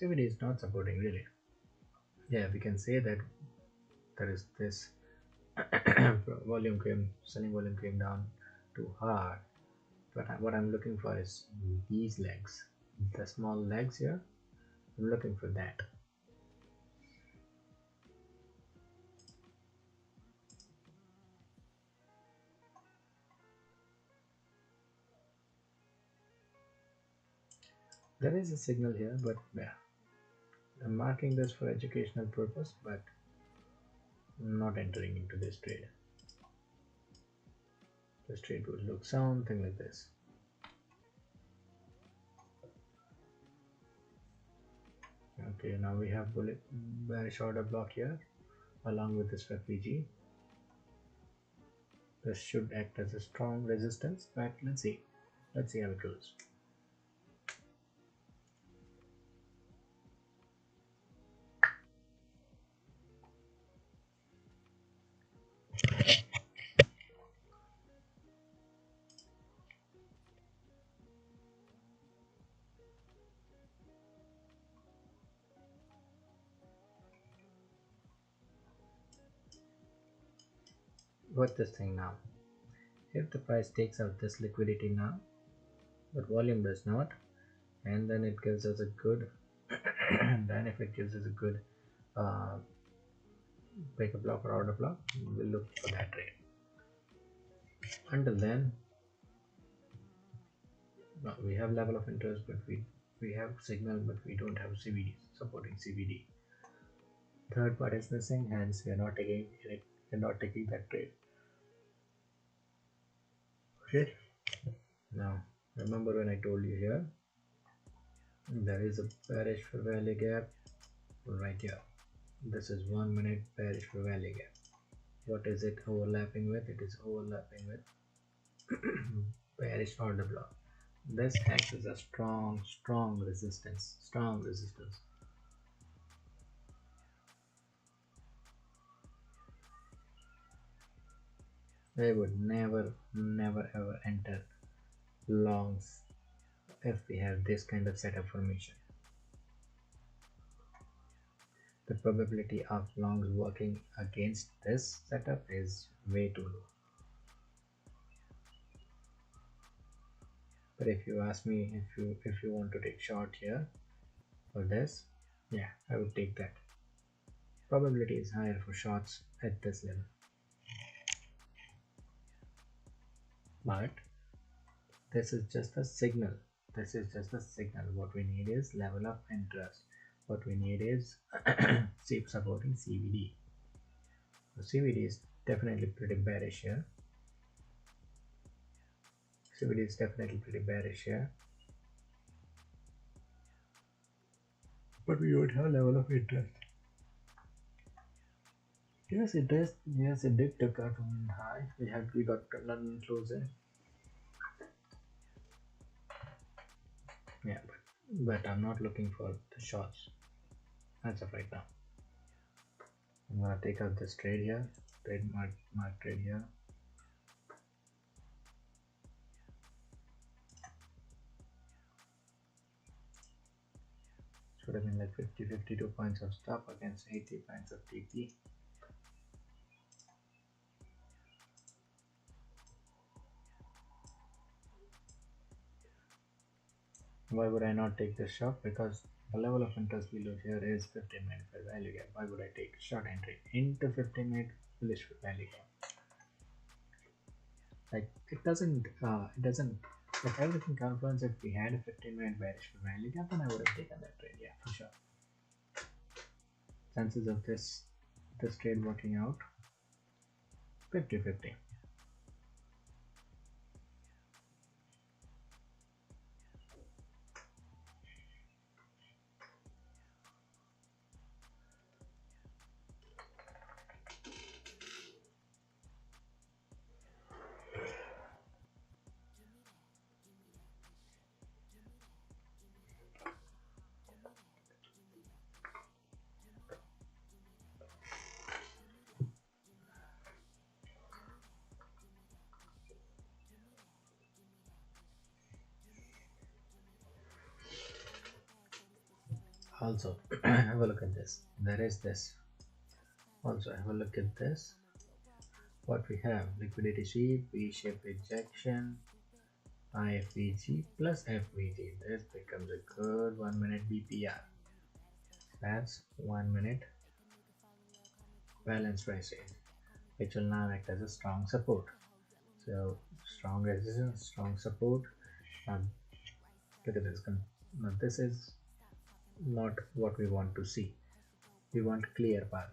S1: CVD is not supporting really. Yeah, we can say that there is this selling volume came down too hard. But what I'm looking for is these legs, the small legs here. I'm looking for that. There is a signal here, but yeah, I'm marking this for educational purpose, but I'm not entering into this trade. This trade would look something like this. Okay, now we have bearish order block here along with this FPG. This should act as a strong resistance, but let's see how it goes. Watch this thing now. If the price takes out this liquidity now, but volume does not, and then it gives us a good and then if it gives us a good break a block or order block, we'll look for that trade. Until then, no, we have level of interest, but we have signal, but we don't have CVD supporting CVD. Third part is missing, hence we are not taking it. We're not taking that trade. Okay. Now remember when I told you here, there is a bearish fair value gap right here. This is 1 minute bearish fair value gap. What is it overlapping with? It is overlapping with bearish order block. This acts as a strong resistance. They would never ever enter longs if we have this kind of setup formation. The probability of longs working against this setup is way too low. But if you ask me, if you want to take short here for this, yeah, I would take that. Probability is higher for shorts at this level. But this is just a signal. What we need is level of interest. What we need is supporting CVD. So CVD is definitely pretty bearish here. But we don't have level of interest. Yes, it does. Yes, it did took out one high. We got London closing. Yeah, but I'm not looking for the shorts as of right now. I'm gonna take out this trade here trade mark trade here. Should have been like 52 points of stop against 80 points of TP. Why would I not take this shot? Because the level of interest below here is 15-minute fair value gap. Why would I take short entry into 15-minute bullish fair value gap? Like it doesn't. If everything confirms, if we had a 15-minute bearish fair value gap, then I would have taken that trade. Yeah, for sure. Chances of this trade working out 50-50. Also, have a look at this. There is this. Also, have a look at this. What we have: liquidity sweep, V-shaped rejection, IFVG plus FVG. This becomes a good 1 minute BPR. That's 1 minute balance price range, which will now act as a strong support. So strong resistance, strong support. Now look at this. Now this is not what we want to see. We want clear path.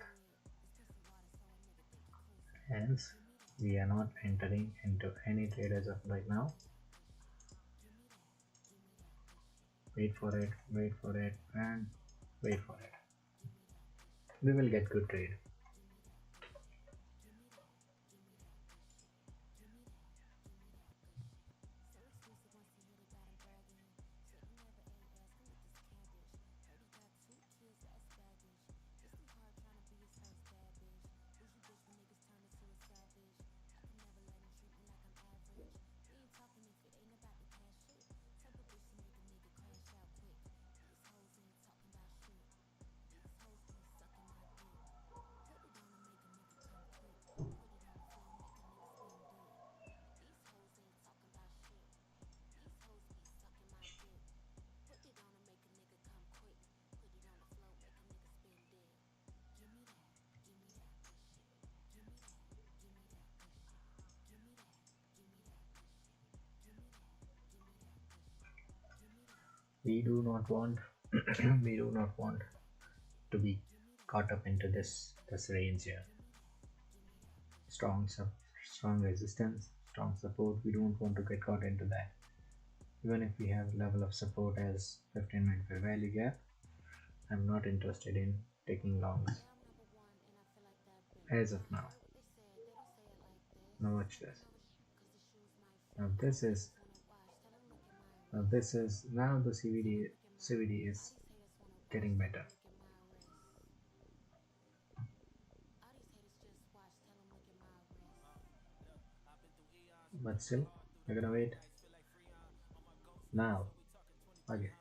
S1: Hence, we are not entering into any trade as of right now. Wait for it, and wait for it. We will get good trade. We do not want we do not want to be caught up into this range here. Strong resistance, strong support. We don't want to get caught into that. Even if we have level of support as 15-minute fair value gap, I'm not interested in taking longs as of now. Now watch this. Now now the CVD is getting better. But still, we're gonna wait. Now, okay,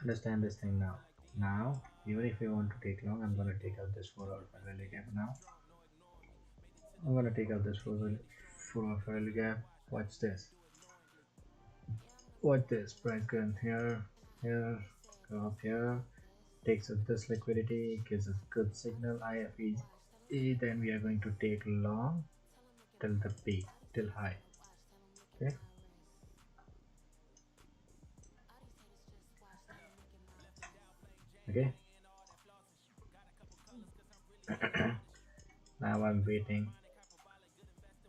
S1: understand this thing now. Now, even if you want to take long, I'm gonna take out this 4-hour fair value gap now. I'm gonna take out this 4-hour fair value gap. Watch this. Watch this. Price going here, go up here, takes up this liquidity, gives us good signal, IFE. Then we are going to take long till the peak, till high. Okay. Okay. Now I'm waiting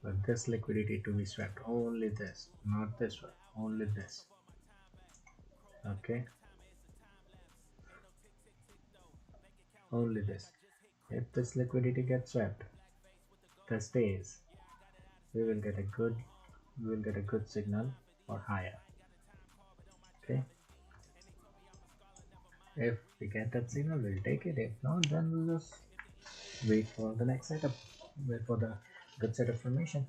S1: for this liquidity to be swept. Only this, not this one. Only this. Okay. Only this. If this liquidity gets swept, this stays. We will get a good signal for higher. Okay. If we get that signal, we'll take it. If not, then we'll just wait for the next setup. Wait for the good setup formation.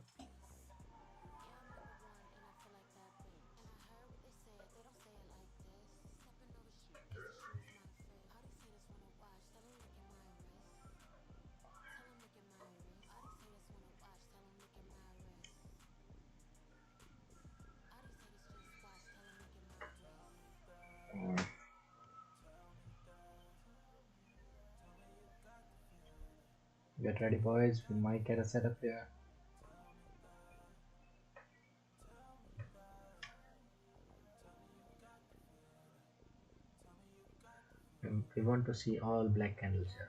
S1: Get ready, boys. We might get a setup here. We want to see all black candles here.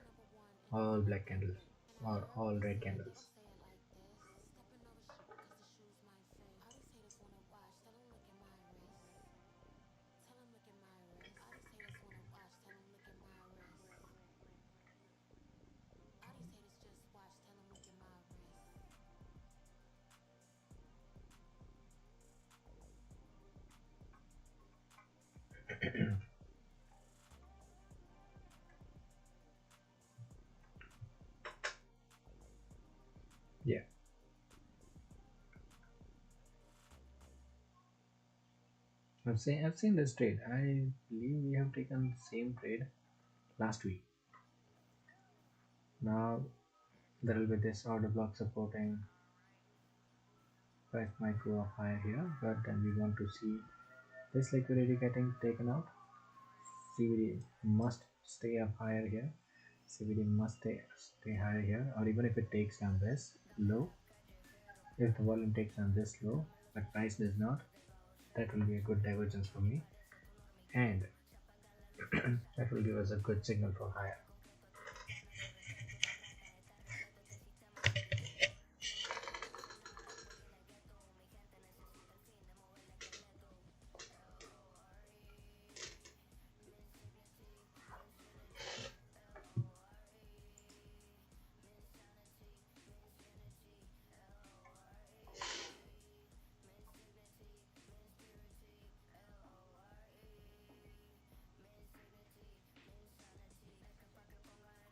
S1: All black candles or all red candles. Yeah, I've seen this trade. I believe we have taken the same trade last week. Now there will be this order block supporting. Price might go up higher here, but then we want to see this liquidity getting taken out. CBD must stay up higher here. CBD must stay higher here, or even if it takes down this low, if the volume takes down this low, but price does not, that will be a good divergence for me, and that will give us a good signal for higher.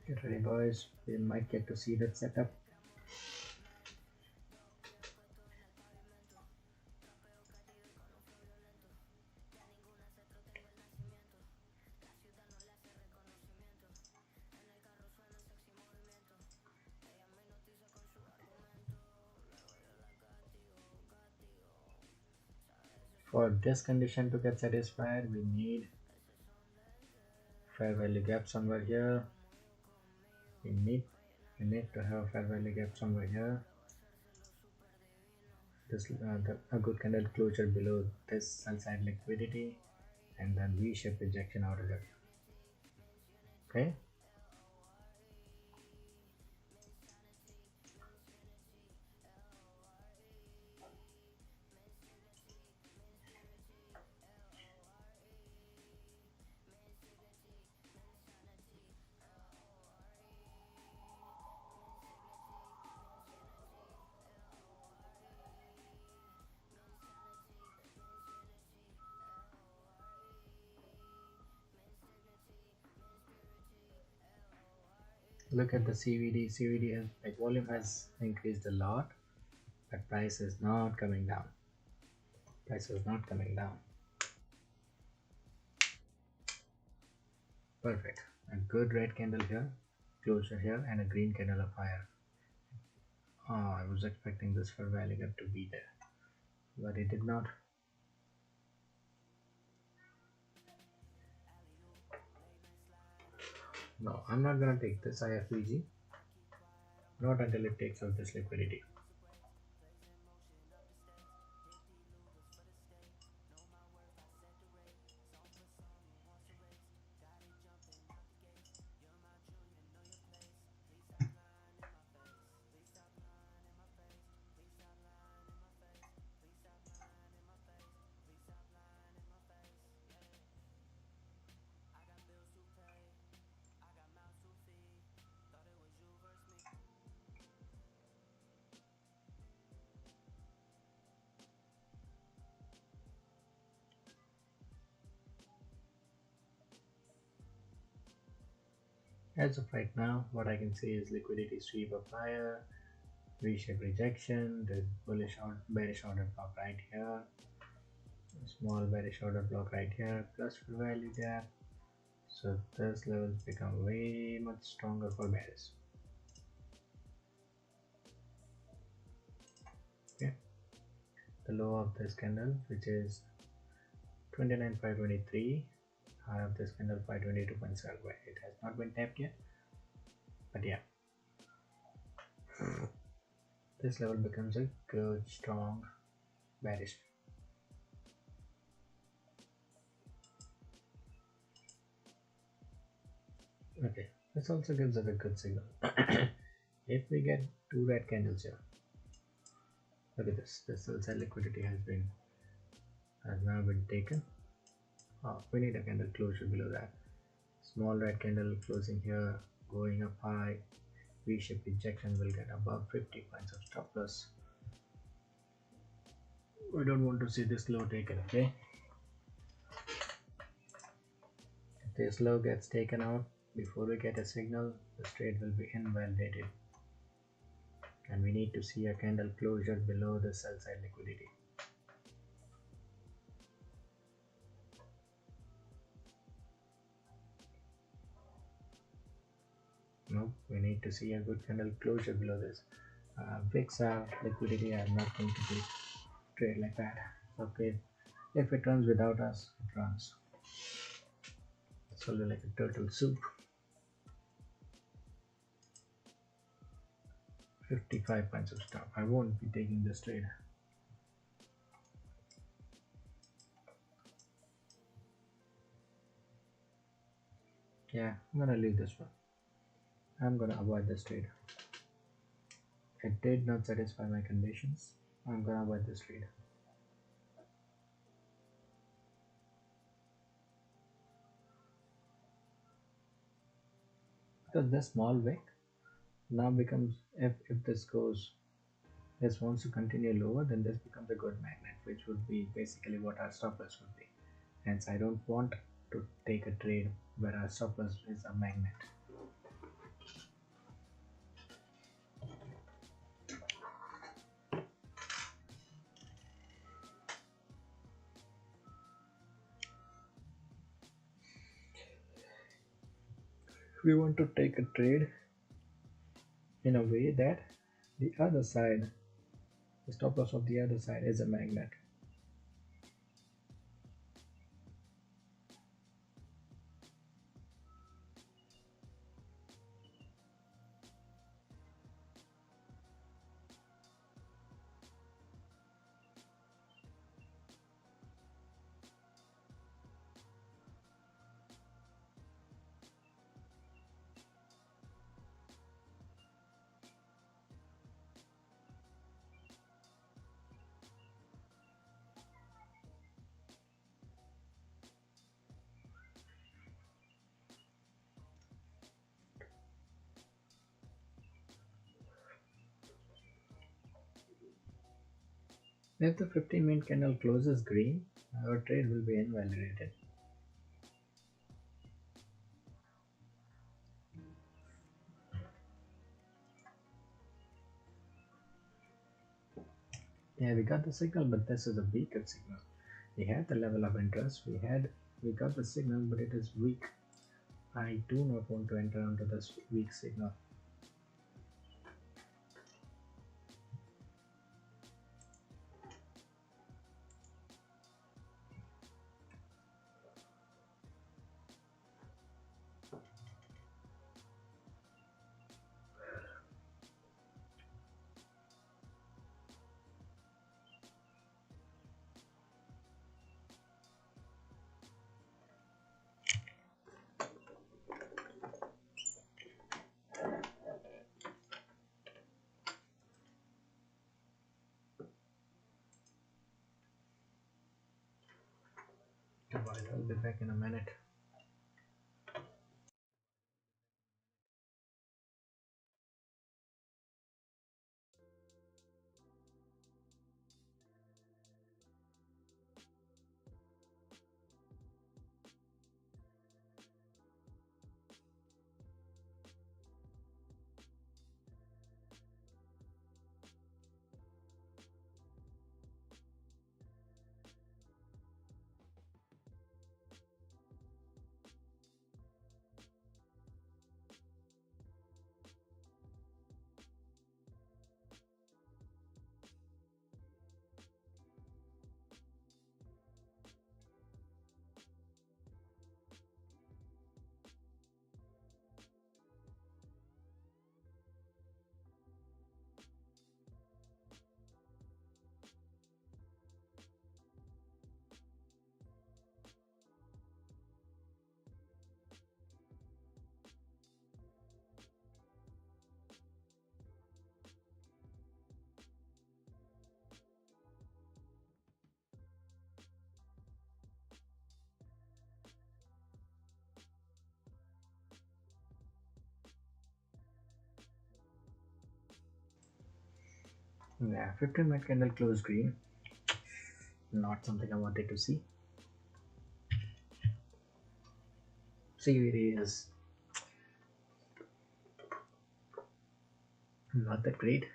S1: Get ready, boys. We might get to see that setup. For this condition to get satisfied, we need fair value gap somewhere here. We need to have fair value gap somewhere here. This a good candle closure below this sell side liquidity, and then V-shaped rejection out of it. Okay. Look at the CVD. CVD has, like, volume has increased a lot, but price is not coming down. Price is not coming down. Perfect. A good red candle here, closure here, and a green candle of fire. Oh, I was expecting this for value gap to be there, but it did not. No, I'm not gonna take this IFVG, not until it takes out this liquidity. As of right now, what I can say is liquidity sweep of higher, V-shape rejection, the bearish order block right here, small bearish order block right here, plus value gap. So this levels become way much stronger for bearish. Okay, the low of this candle, which is 29,523, high of this candle 522.7. It has not been tapped yet, but yeah, this level becomes a good strong bearish. Okay, this also gives us a good signal. If we get two red candles here, look at this. The sell side liquidity has now been taken. We need a candle closure below that. Small red candle closing here, going up high. V-shaped rejection will get above 50 points of stop loss. We don't want to see this low taken. Okay. If this low gets taken out before we get a signal, the trade will be invalidated. And we need to see a candle closure below the sell side liquidity. Nope, we need to see a good candle closure below this. VIX liquidity. I'm not going to take trade like that. Okay, if it runs without us, it runs. It's only like a turtle soup. 55 points of stop. I won't be taking this trade. Yeah, I'm gonna leave this one. I'm gonna avoid this trade. It did not satisfy my conditions. I'm gonna avoid this trade. Because this small wick now becomes, if this wants to continue lower, then this becomes a good magnet, which would be basically what our stop loss would be. Hence, I don't want to take a trade where our stop loss is a magnet. We want to take a trade in a way that the other side, the stop loss of the other side is a magnet. If the 15-minute candle closes green, our trade will be invalidated. Yeah, we got the signal, but this is a weaker signal. We had the level of interest, we got the signal, but it is weak. I do not want to enter into this weak signal. I'll be back in a minute. Yeah, 15-minute candle close green. Not something I wanted to see. CVD is not that great.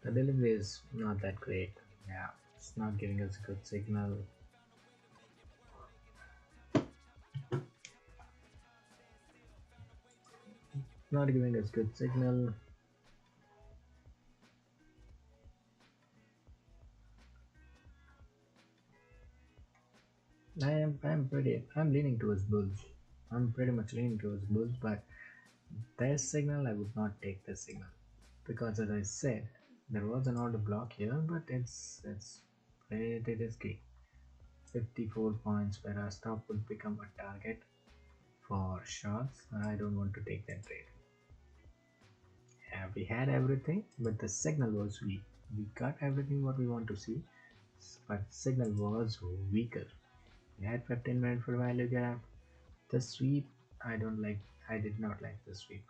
S1: The delivery is not that great. Yeah, it's not giving us a good signal. Not giving us good signal. I'm leaning towards bulls. I'm pretty much leaning towards bulls, but this signal I would not take this signal because as I said, there was an order block here, but it's pretty risky. 54 points where our stop would become a target for shots. I don't want to take that trade. Yeah, we had everything, but the signal was weak. We got everything what we want to see, but signal was weaker. We had 15 minutes for value gap. The sweep, I don't like. I did not like the sweep.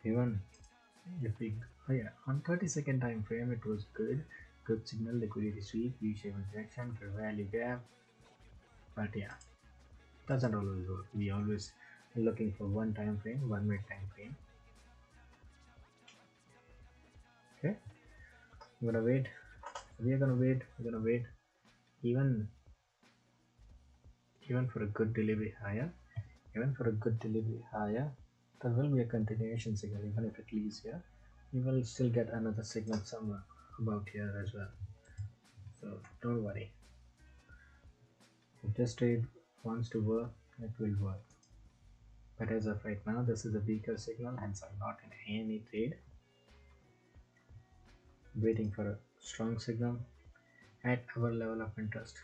S1: Even if we, oh yeah, on 30-second time frame, it was good. Good signal, liquidity sweep, V-shape rejection for value gap. But yeah, doesn't always work. We always looking for one time frame, 1 minute time frame. Okay, I'm gonna wait. We are gonna wait. We're gonna wait. Even even for a good delivery higher, even for a good delivery higher, there will be a continuation signal. Even if it leaves here, you will still get another signal somewhere about here as well. So don't worry. If this trade wants to work, it will work. But as of right now, this is a weaker signal, hence I'm not in any trade. Waiting for a strong signal at our level of interest.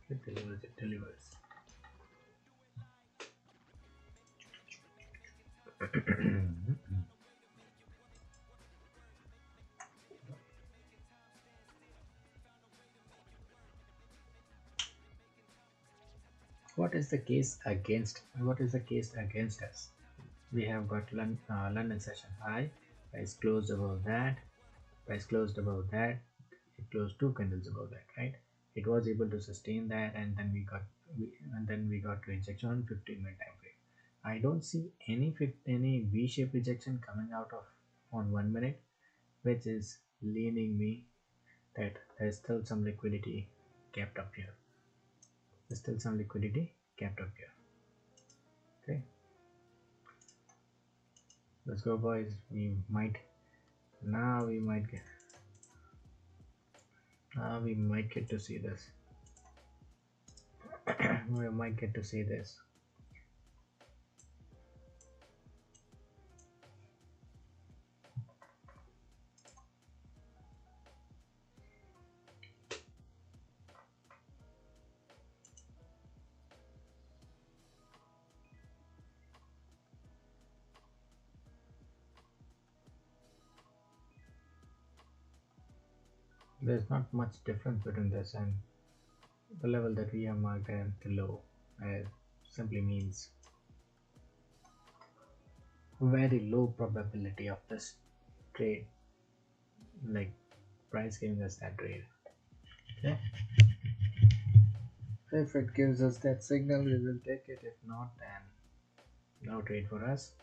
S1: It delivers, it delivers. What is the case against us? We have got London session high, price closed above that, price closed above that, it closed two candles above that, right? It was able to sustain that, and then we got rejection on 15-minute time frame. I don't see any V-shaped rejection coming out of on 1 minute, which is leaning me that there's still some liquidity kept up here. There's still some liquidity kept up here. Okay, let's go, boys. Now we might get to see this. We might get to see this. there's not much difference between this and the level that we have marked as the low. Simply means very low probability of this trade, like price giving us that trade. Okay, if it gives us that signal we will take it, if not then no trade for us.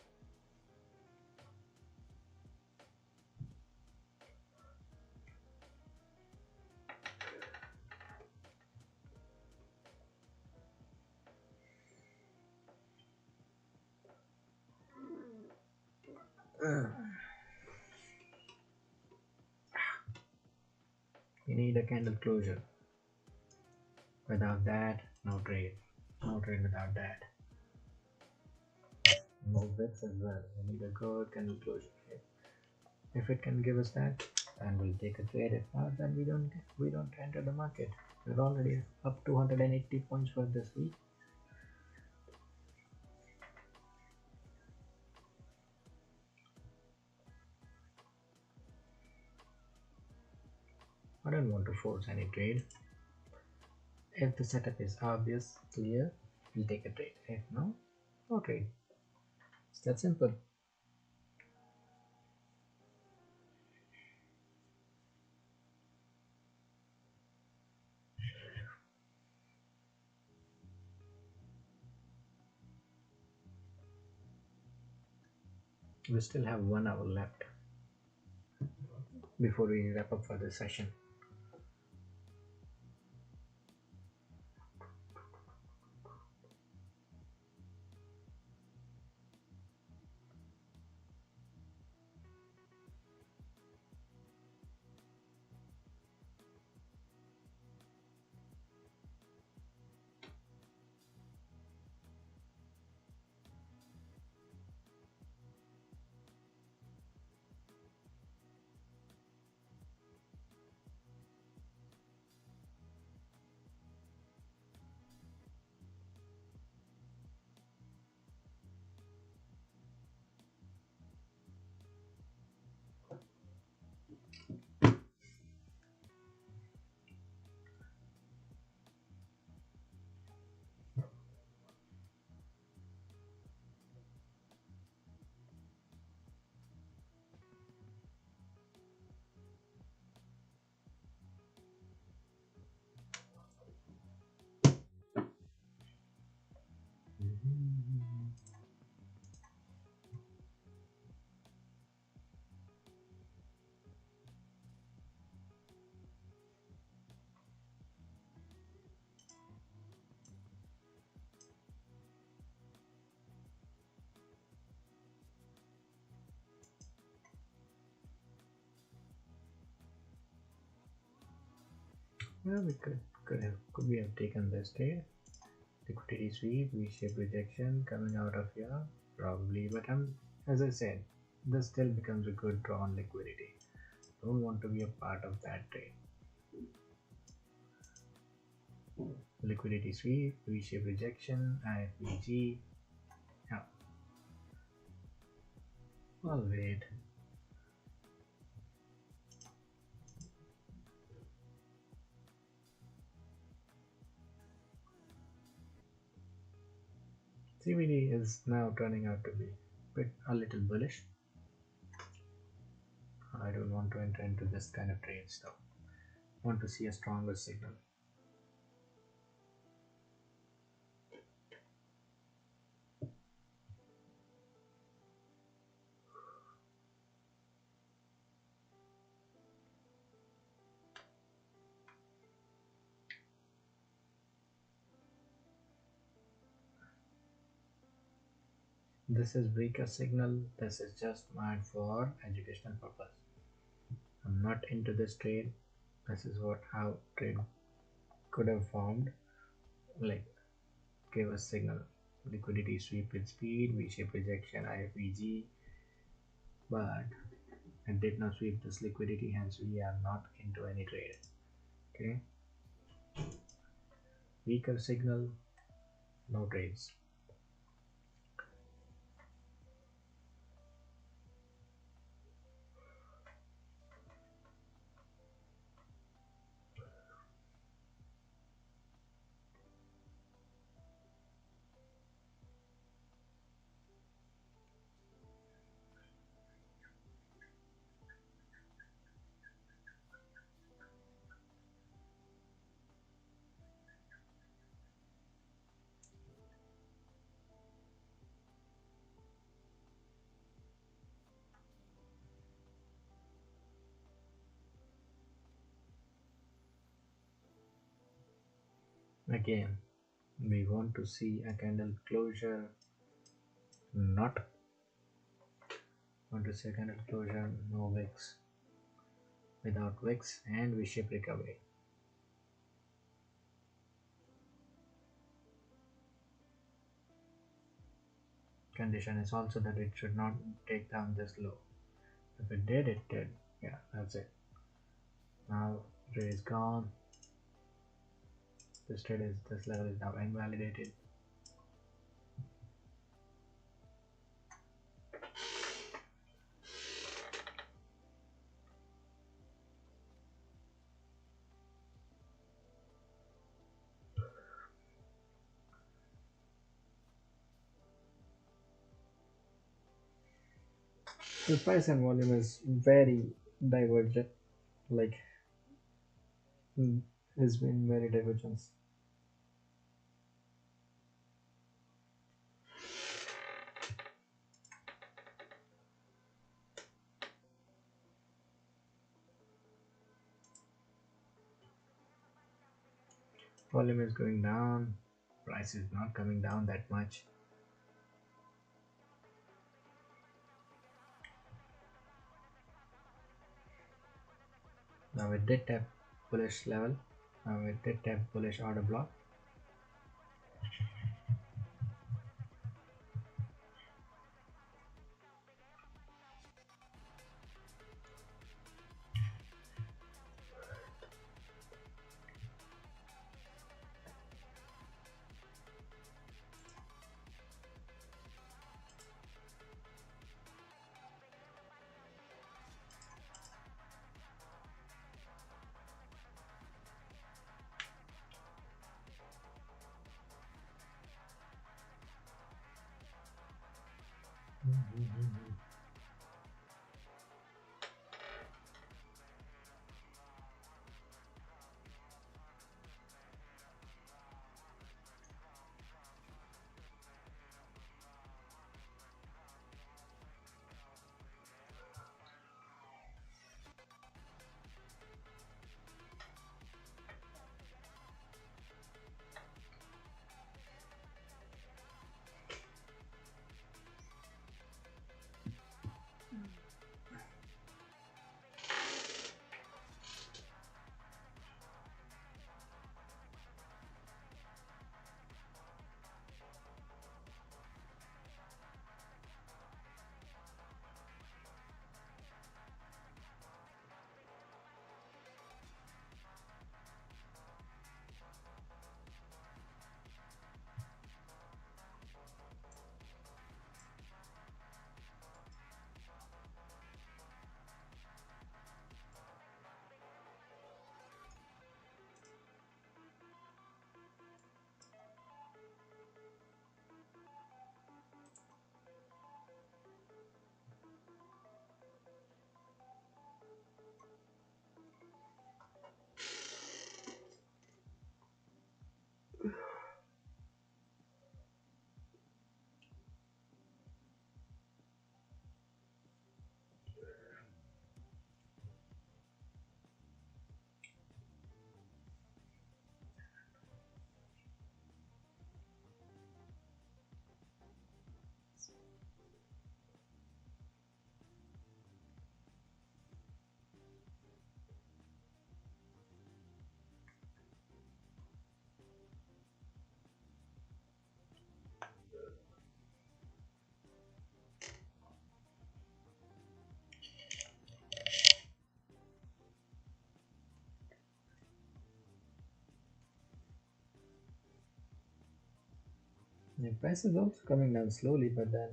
S1: We need a candle closure. Without that, no trade. No trade without that. No wicks as well. We need a good candle closure. Okay? If it can give us that, then we'll take a trade. If not, then we don't enter the market. We're already up 280 points for this week. I don't want to force any trade. If the setup is obvious, clear, we'll take a trade. If no, no trade. It's that simple. We still have 1 hour left before we wrap up for this session. Well, we could we have taken this trade? Liquidity sweep, V-shaped rejection coming out of here, probably. But as I said, this still becomes a good draw on liquidity. Don't want to be a part of that trade. Liquidity sweep, V-shaped rejection, IFVG. Yeah, I'll wait. CBD is now turning out to be a little bullish. I don't want to enter into this kind of trades though. Want to see a stronger signal. This is weaker signal. This is just meant for educational purpose. I'm not into this trade. This is how trade could have formed. Like give a signal. Liquidity sweep with speed, V-shape rejection, IFVG. But it did not sweep this liquidity, hence we are not into any trade. Okay. Weaker signal, no trades. Again, we want to see a candle closure, not want to see a candle closure, no wicks, without wicks and V-shape recovery. Condition is also that it should not take down this low. If it did, it did. Yeah, that's it. Now trade is gone. This level is now invalidated. The price and volume is very divergent. Like has been very divergence. Volume is going down. Price is not coming down that much. Now it did tap bullish level. Now it did tap bullish order block. The price is also coming down slowly, but then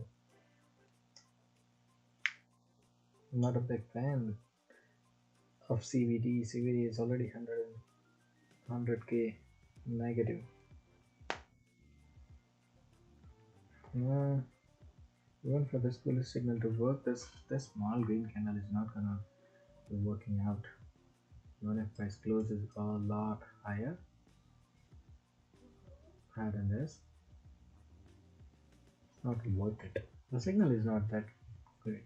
S1: I'm not a big fan of CVD. CVD is already 100k negative. Uh, Even for this bullish signal to work, this small green candle is not gonna be working out. Even if price closes a lot higher than this, it's not worth it. The signal is not that great.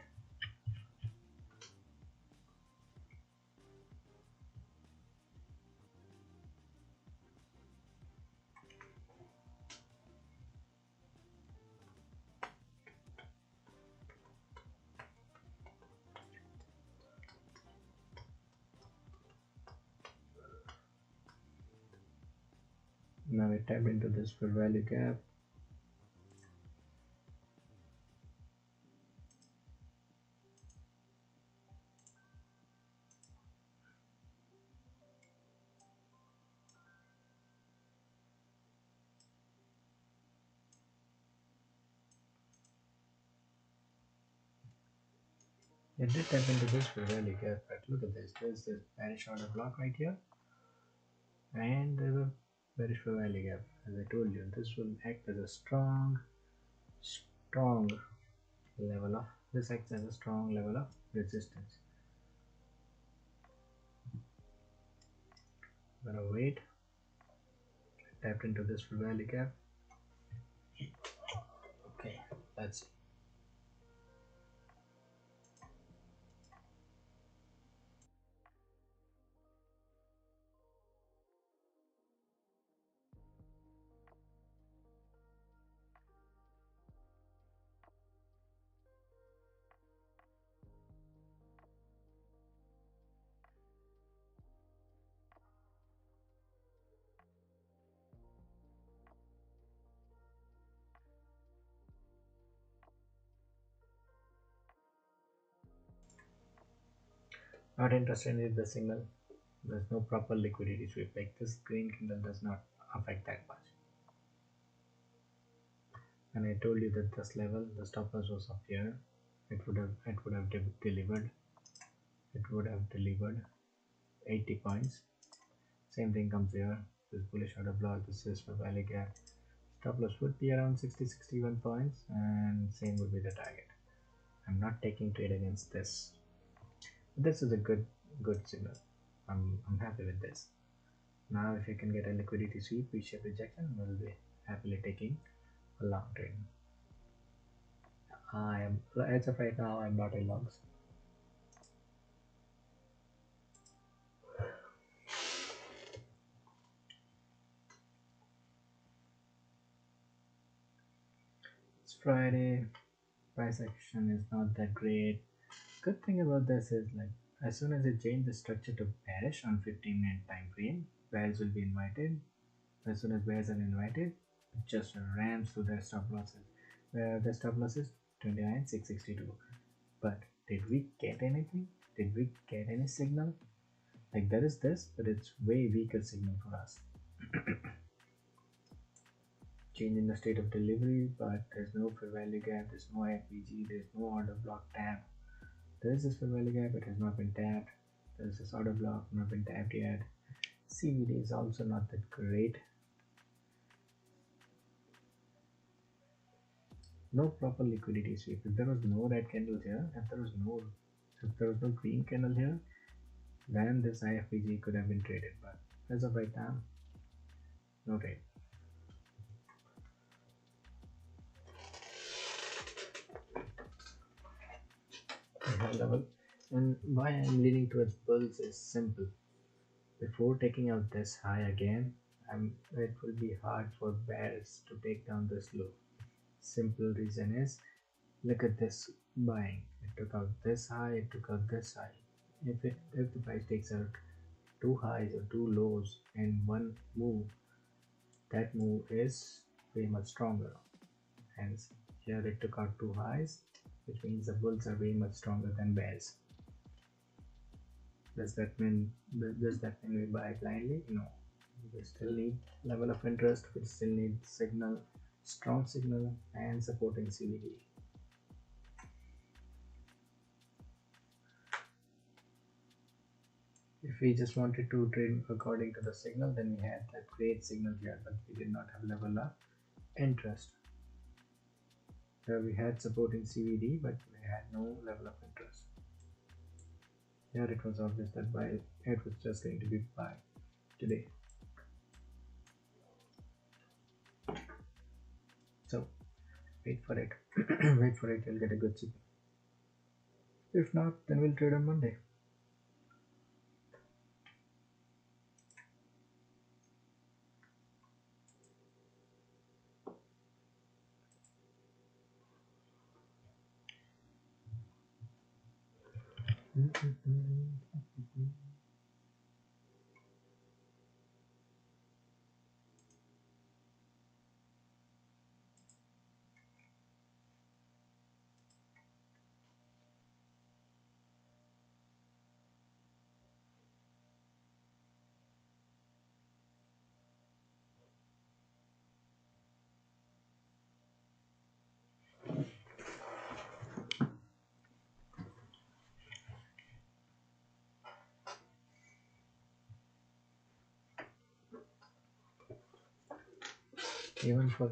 S1: Now we tap into this fair value gap. It did tap into this fair value gap, but look at this. There's this bearish order block right here, and there's a bearish fair value gap. As I told you, this will act as a strong level of this acts as a strong level of resistance. I'm gonna wait. Tapped into this fair value gap. Okay, let's see. Not interested in the signal. There's no proper liquidity sweep. Like this green candle does not affect that much. And I told you that this level, the stop loss was up here. Delivered. It would have delivered 80 points. Same thing comes here. This bullish order block. This is for value gap. Stop loss would be around 60-61 points, and same would be the target. I'm not taking trade against this. This is a good signal. I'm happy with this. Now if you can get a liquidity sweep, V-shape rejection, we'll be happily taking a long trade. I am, as of right now, I'm not in longs. It's Friday, price action is not that great. Good thing about this is like as soon as it change the structure to bearish on 15-minute time frame, bears will be invited. As soon as bears are invited, it just rams through their stop losses. Where the stop loss is 29,662. But did we get anything? Did we get any signal? Like there is this, but it's way weaker signal for us. Change in the state of delivery, but there's no fair value gap, there's no FPG, there's no order block tap. There is this fair value gap, it has not been tapped. There is this order block, not been tapped yet. CVD is also not that great. No proper liquidity sweep. If there was no red candle here, if there was no green candle here, then this IFPG could have been traded. But as of right now, no trade. Level, and why I'm leaning towards bulls is simple. Before taking out this high again, it will be hard for bears to take down this low. Simple reason is, look at this buying. It took out this high, it took out this high. If the price takes out two highs or two lows in one move, that move is way much stronger. Hence, here it took out two highs, which means the bulls are way much stronger than bears. Does that mean we buy blindly? No. We still need level of interest. We still need signal, strong signal, and supporting CVD. If we just wanted to trade according to the signal, then we had that great signal here, but we did not have level of interest. Here we had supporting CVD, but we had no level of interest. Here it was obvious that it was just going to be buy today. So wait for it. Wait for it, you'll get a good signal. If not, then we'll trade on Monday. Even for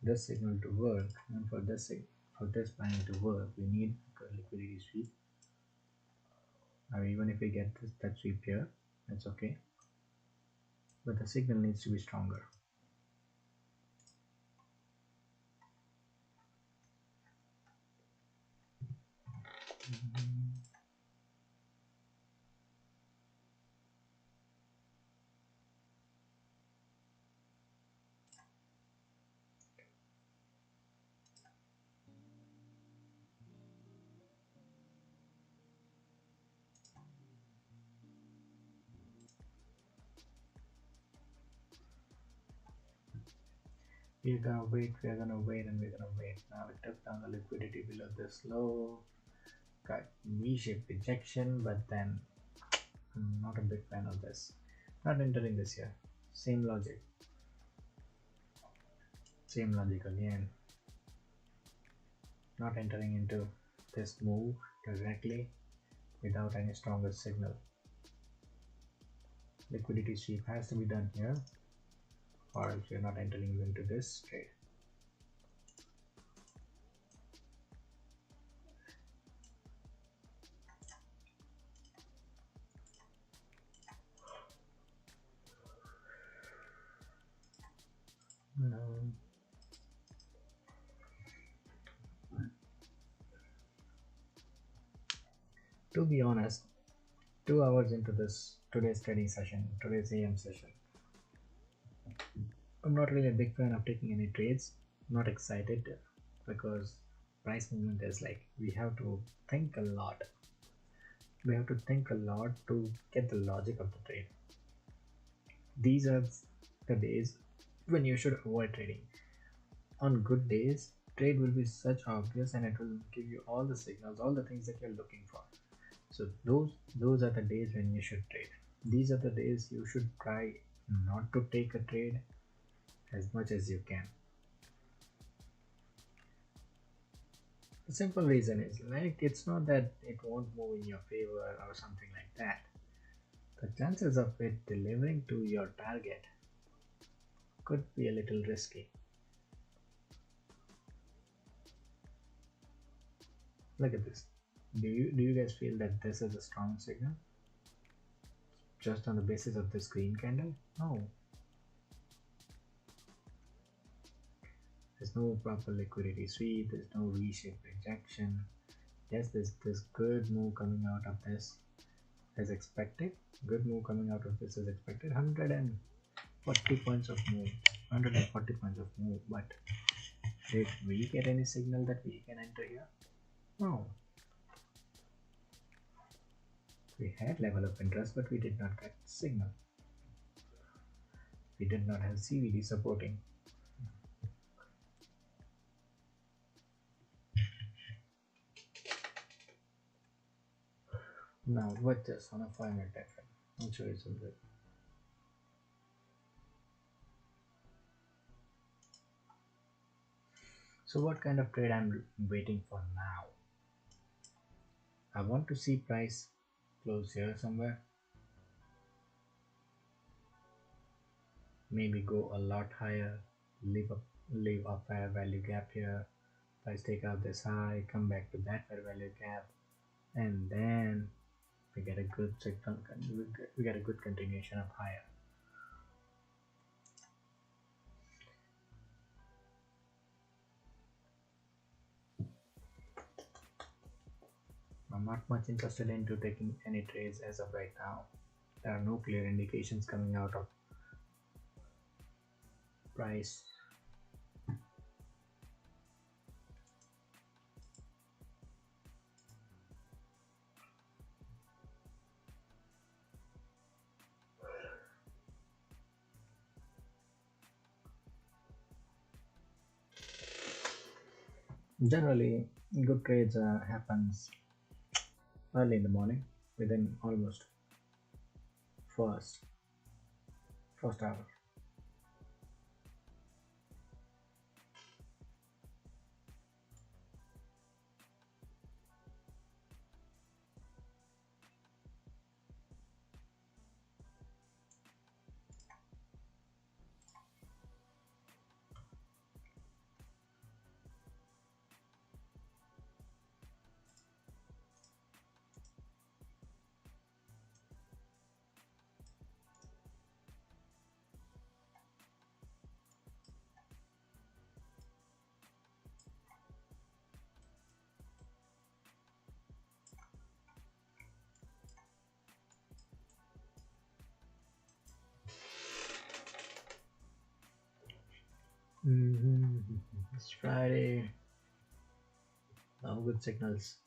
S1: this signal to work, and for this panel to work, we need a liquidity sweep. Or even if we get that sweep here, that's okay. But the signal needs to be stronger. We're gonna wait, we're gonna wait, and we're gonna wait. Now it took down the liquidity below this low, got V-shaped rejection, but then I'm not a big fan of this. Not entering this here. Same logic. Same logic again. Not entering into this move directly without any stronger signal. Liquidity sweep has to be done here, or else you're not entering into this trade. No. To be honest, 2 hours into this today's trading session, today's AM session, I'm not really a big fan of taking any trades. Not excited because price movement is like we have to think a lot. We have to think a lot to get the logic of the trade. These are the days when you should avoid trading. On good days, trade will be such obvious and it will give you all the signals, all the things that you're looking for. So those are the days when you should trade. These are the days you should try not to take a trade as much as you can. The simple reason is like it's not that it won't move in your favor or something like that. The chances of it delivering to your target could be a little risky. Look at this. Do you guys feel that this is a strong signal? Just on the basis of this green candle? No. There's no proper liquidity sweep, there's no V-shaped rejection. Yes, there's this good move coming out of this as expected. Good move coming out of this as expected. 140 points of move. 140 points of move. But did we get any signal that we can enter here? No. We had level of interest, but we did not get signal. We did not have CVD supporting. Now, watch this on a 5-minute time frame. I'll show you something. So, what kind of trade I'm waiting for now? I want to see price close here somewhere. Maybe go a lot higher, leave a fair value gap here. Price take out this high, come back to that fair value gap, and then we get a good signal. We get a good continuation of higher. I'm not much interested into taking any trades as of right now. There are no clear indications coming out of price. Generally, good trades happens early in the morning, within almost first hour. It's Friday. No good signals.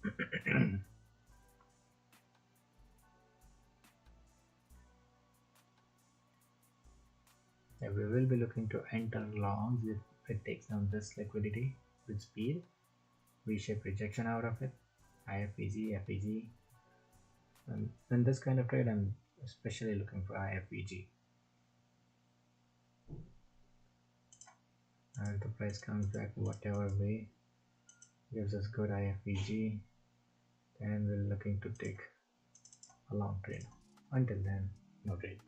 S1: Yeah, we will be looking to enter longs if it takes down this liquidity with speed. V-shape rejection out of it. IFVG, FVG. And in this kind of trade, I'm especially looking for IFVG. And if the price comes back whatever way, gives us good IFVG, then we're looking to take a long trade. Until then, no trade.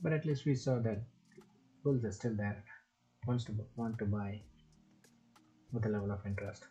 S1: But at least we saw that bulls are still there, want to buy with a level of interest.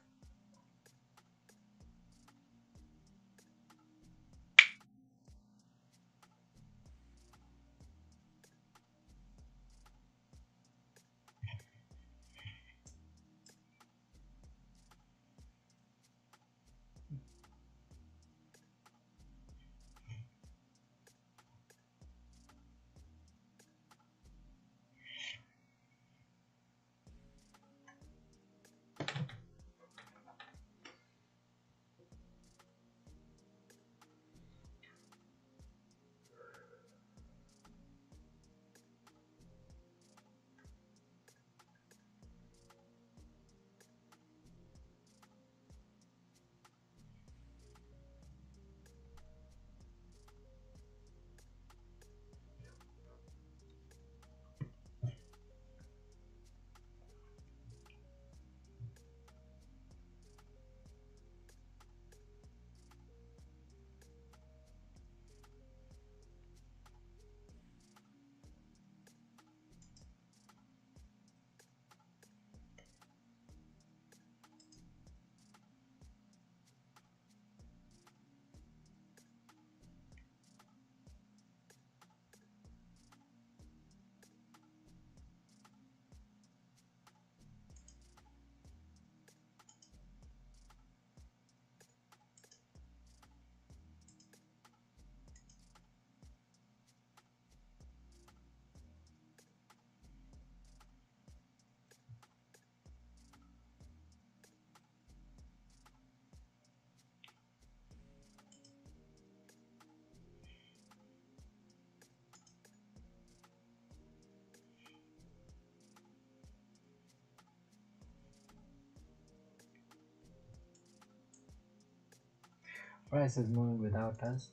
S1: Price is moving without us.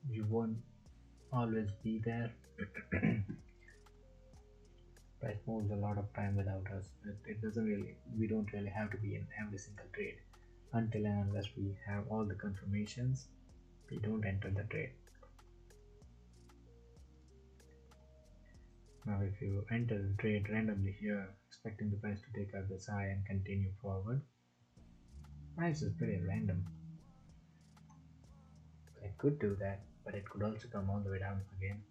S1: We won't always be there. Price moves a lot of time without us. It doesn't really, we don't really have to be in every single trade. Until and unless we have all the confirmations, we don't enter the trade. Now if you enter the trade randomly here, expecting the price to take out this high and continue forward, price is pretty random. It could do that, but it could also come all the way down again.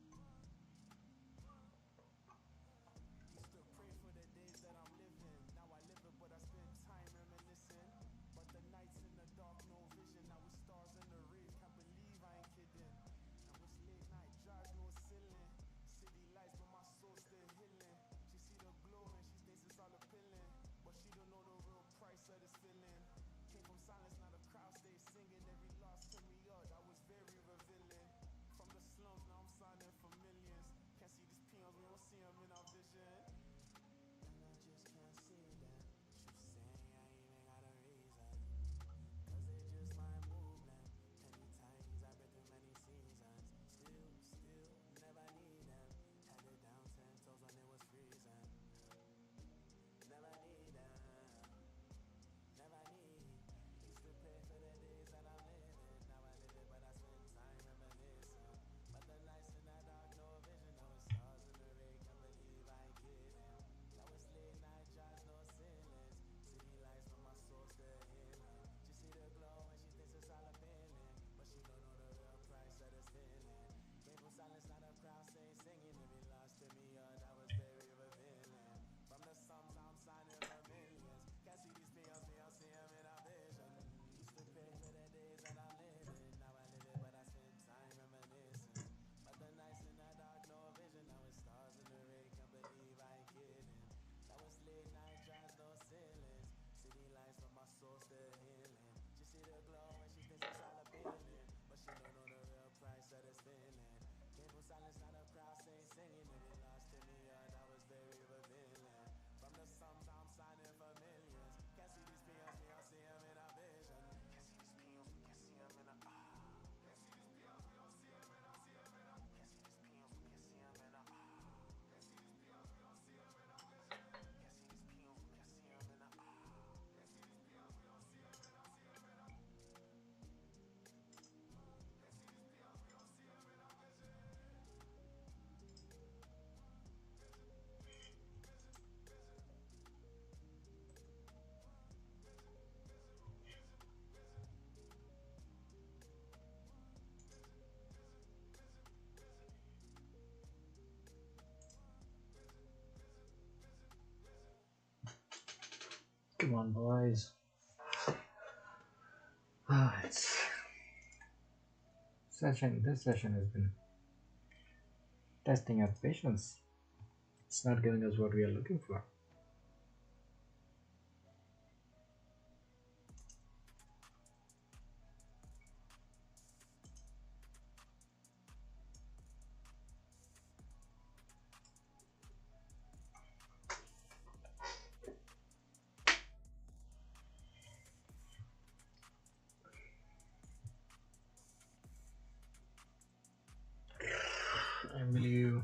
S2: Used to pray for the days that I'm living. Now I live it, but I spend time reminiscing. But the nights in the dark, no vision. Now we stars in the rave. Can't believe I ain't kidding. Now it's late night drive, no ceiling. City lights, but my soul still healing. She see the glow and she thinks it's all appealing. But she don't know the real price of this feeling. Came from silence, now the crowd stays singing. Every loss took me up, that was very revealing. From the slums, now I'm signing for
S1: Come on, boys. It's session. This session has been testing our patience. It's not giving us what we are looking for. I believe.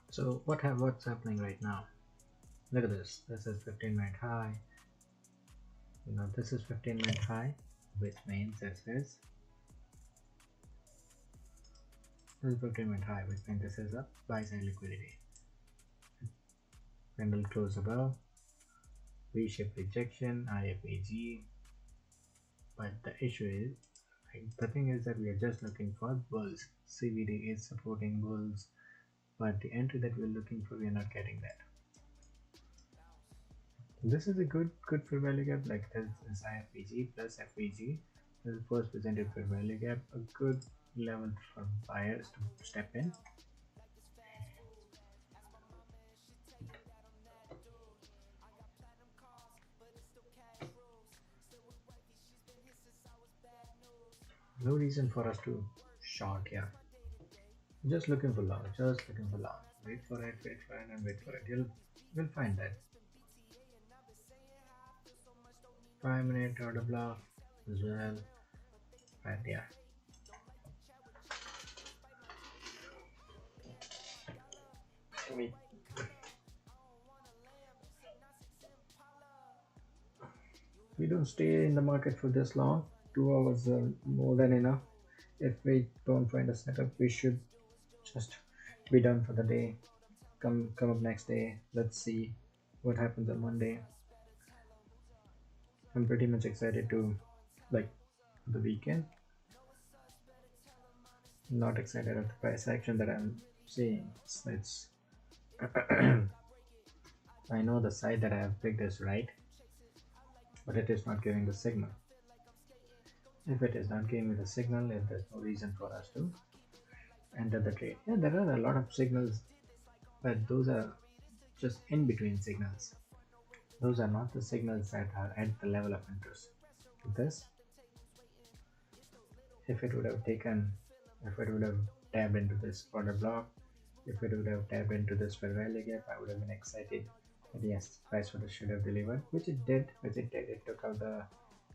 S1: So what's happening right now? Look at this. This is 15-minute high. Now this is 15-minute high, which means this is 15-minute high, which means this is a buy side liquidity. Candle close above, V-shaped rejection, IFAG. But the issue is, the thing is that we are just looking for bulls. CVD is supporting bulls, but the entry that we're looking for, we are not getting that. This is a good fair value gap. Like this is IFPG plus FVG. This is first presented fair value gap, a good level for buyers to step in. No reason for us to short here. Just looking for long. Just looking for long. Wait for it, and wait for it. You'll find that. 5-minute order block as well. Right there. We don't stay in the market for this long. 2 hours are more than enough. If we don't find a setup, we should just be done for the day. Come up next day. Let's see what happens on Monday. I'm pretty much excited to like the weekend. Not excited at the price action that I'm seeing. It's I know the side that I have picked is right, but it is not giving the signal. If it is not giving me the signal, if there's no reason for us to enter the trade. Yeah, there are a lot of signals, but those are just in between signals. Those are not the signals that are at the level of interest. This, if it would have tapped into this order block, if it would have tapped into this fair value gap, I would have been excited that yes, price should have delivered, which it did. It took out the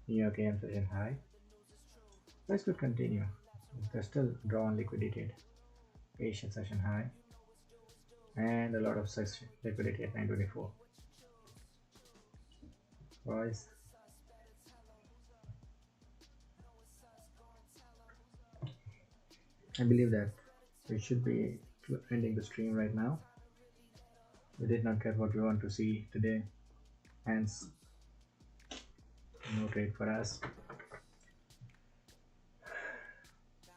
S1: New York AM session high. Price could continue. There's still drawn liquidated Asian session high and a lot of such liquidity at 924. Boys, I believe that we should be ending the stream right now. We did not get what we want to see today, hence no trade for us.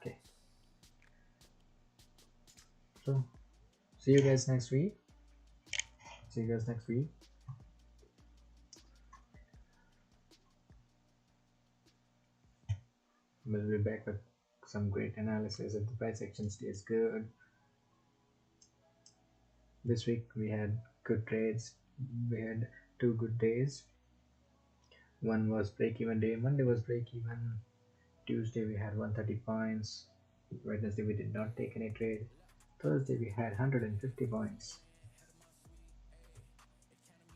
S1: Okay, so see you guys next week. We'll be back with some great analysis if the price action stays good. This week we had good trades. We had two good days. One was break even day. Monday was break even. Tuesday we had 130 points. Wednesday we did not take any trade. Thursday we had 150 points.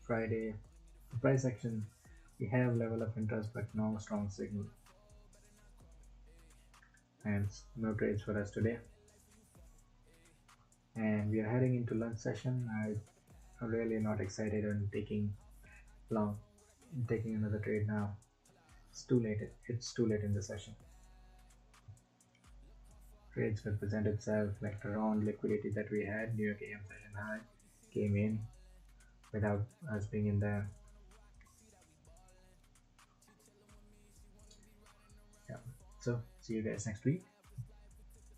S1: Friday, price action, we have level of interest but no strong signal, and no trades for us today. And we are heading into lunch session. I'm really not excited on long taking another trade now. It's too late. It's too late in the session. Trades will present itself like the round liquidity that we had. New York AM session high came in without us being in there. Yeah. So see you guys next week.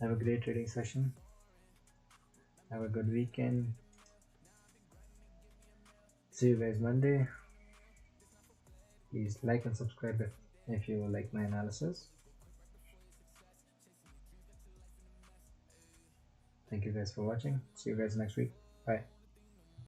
S1: Have a great trading session. Have a good weekend. See you guys Monday. Please like and subscribe if you like my analysis. Thank you guys for watching. See you guys next week. Bye.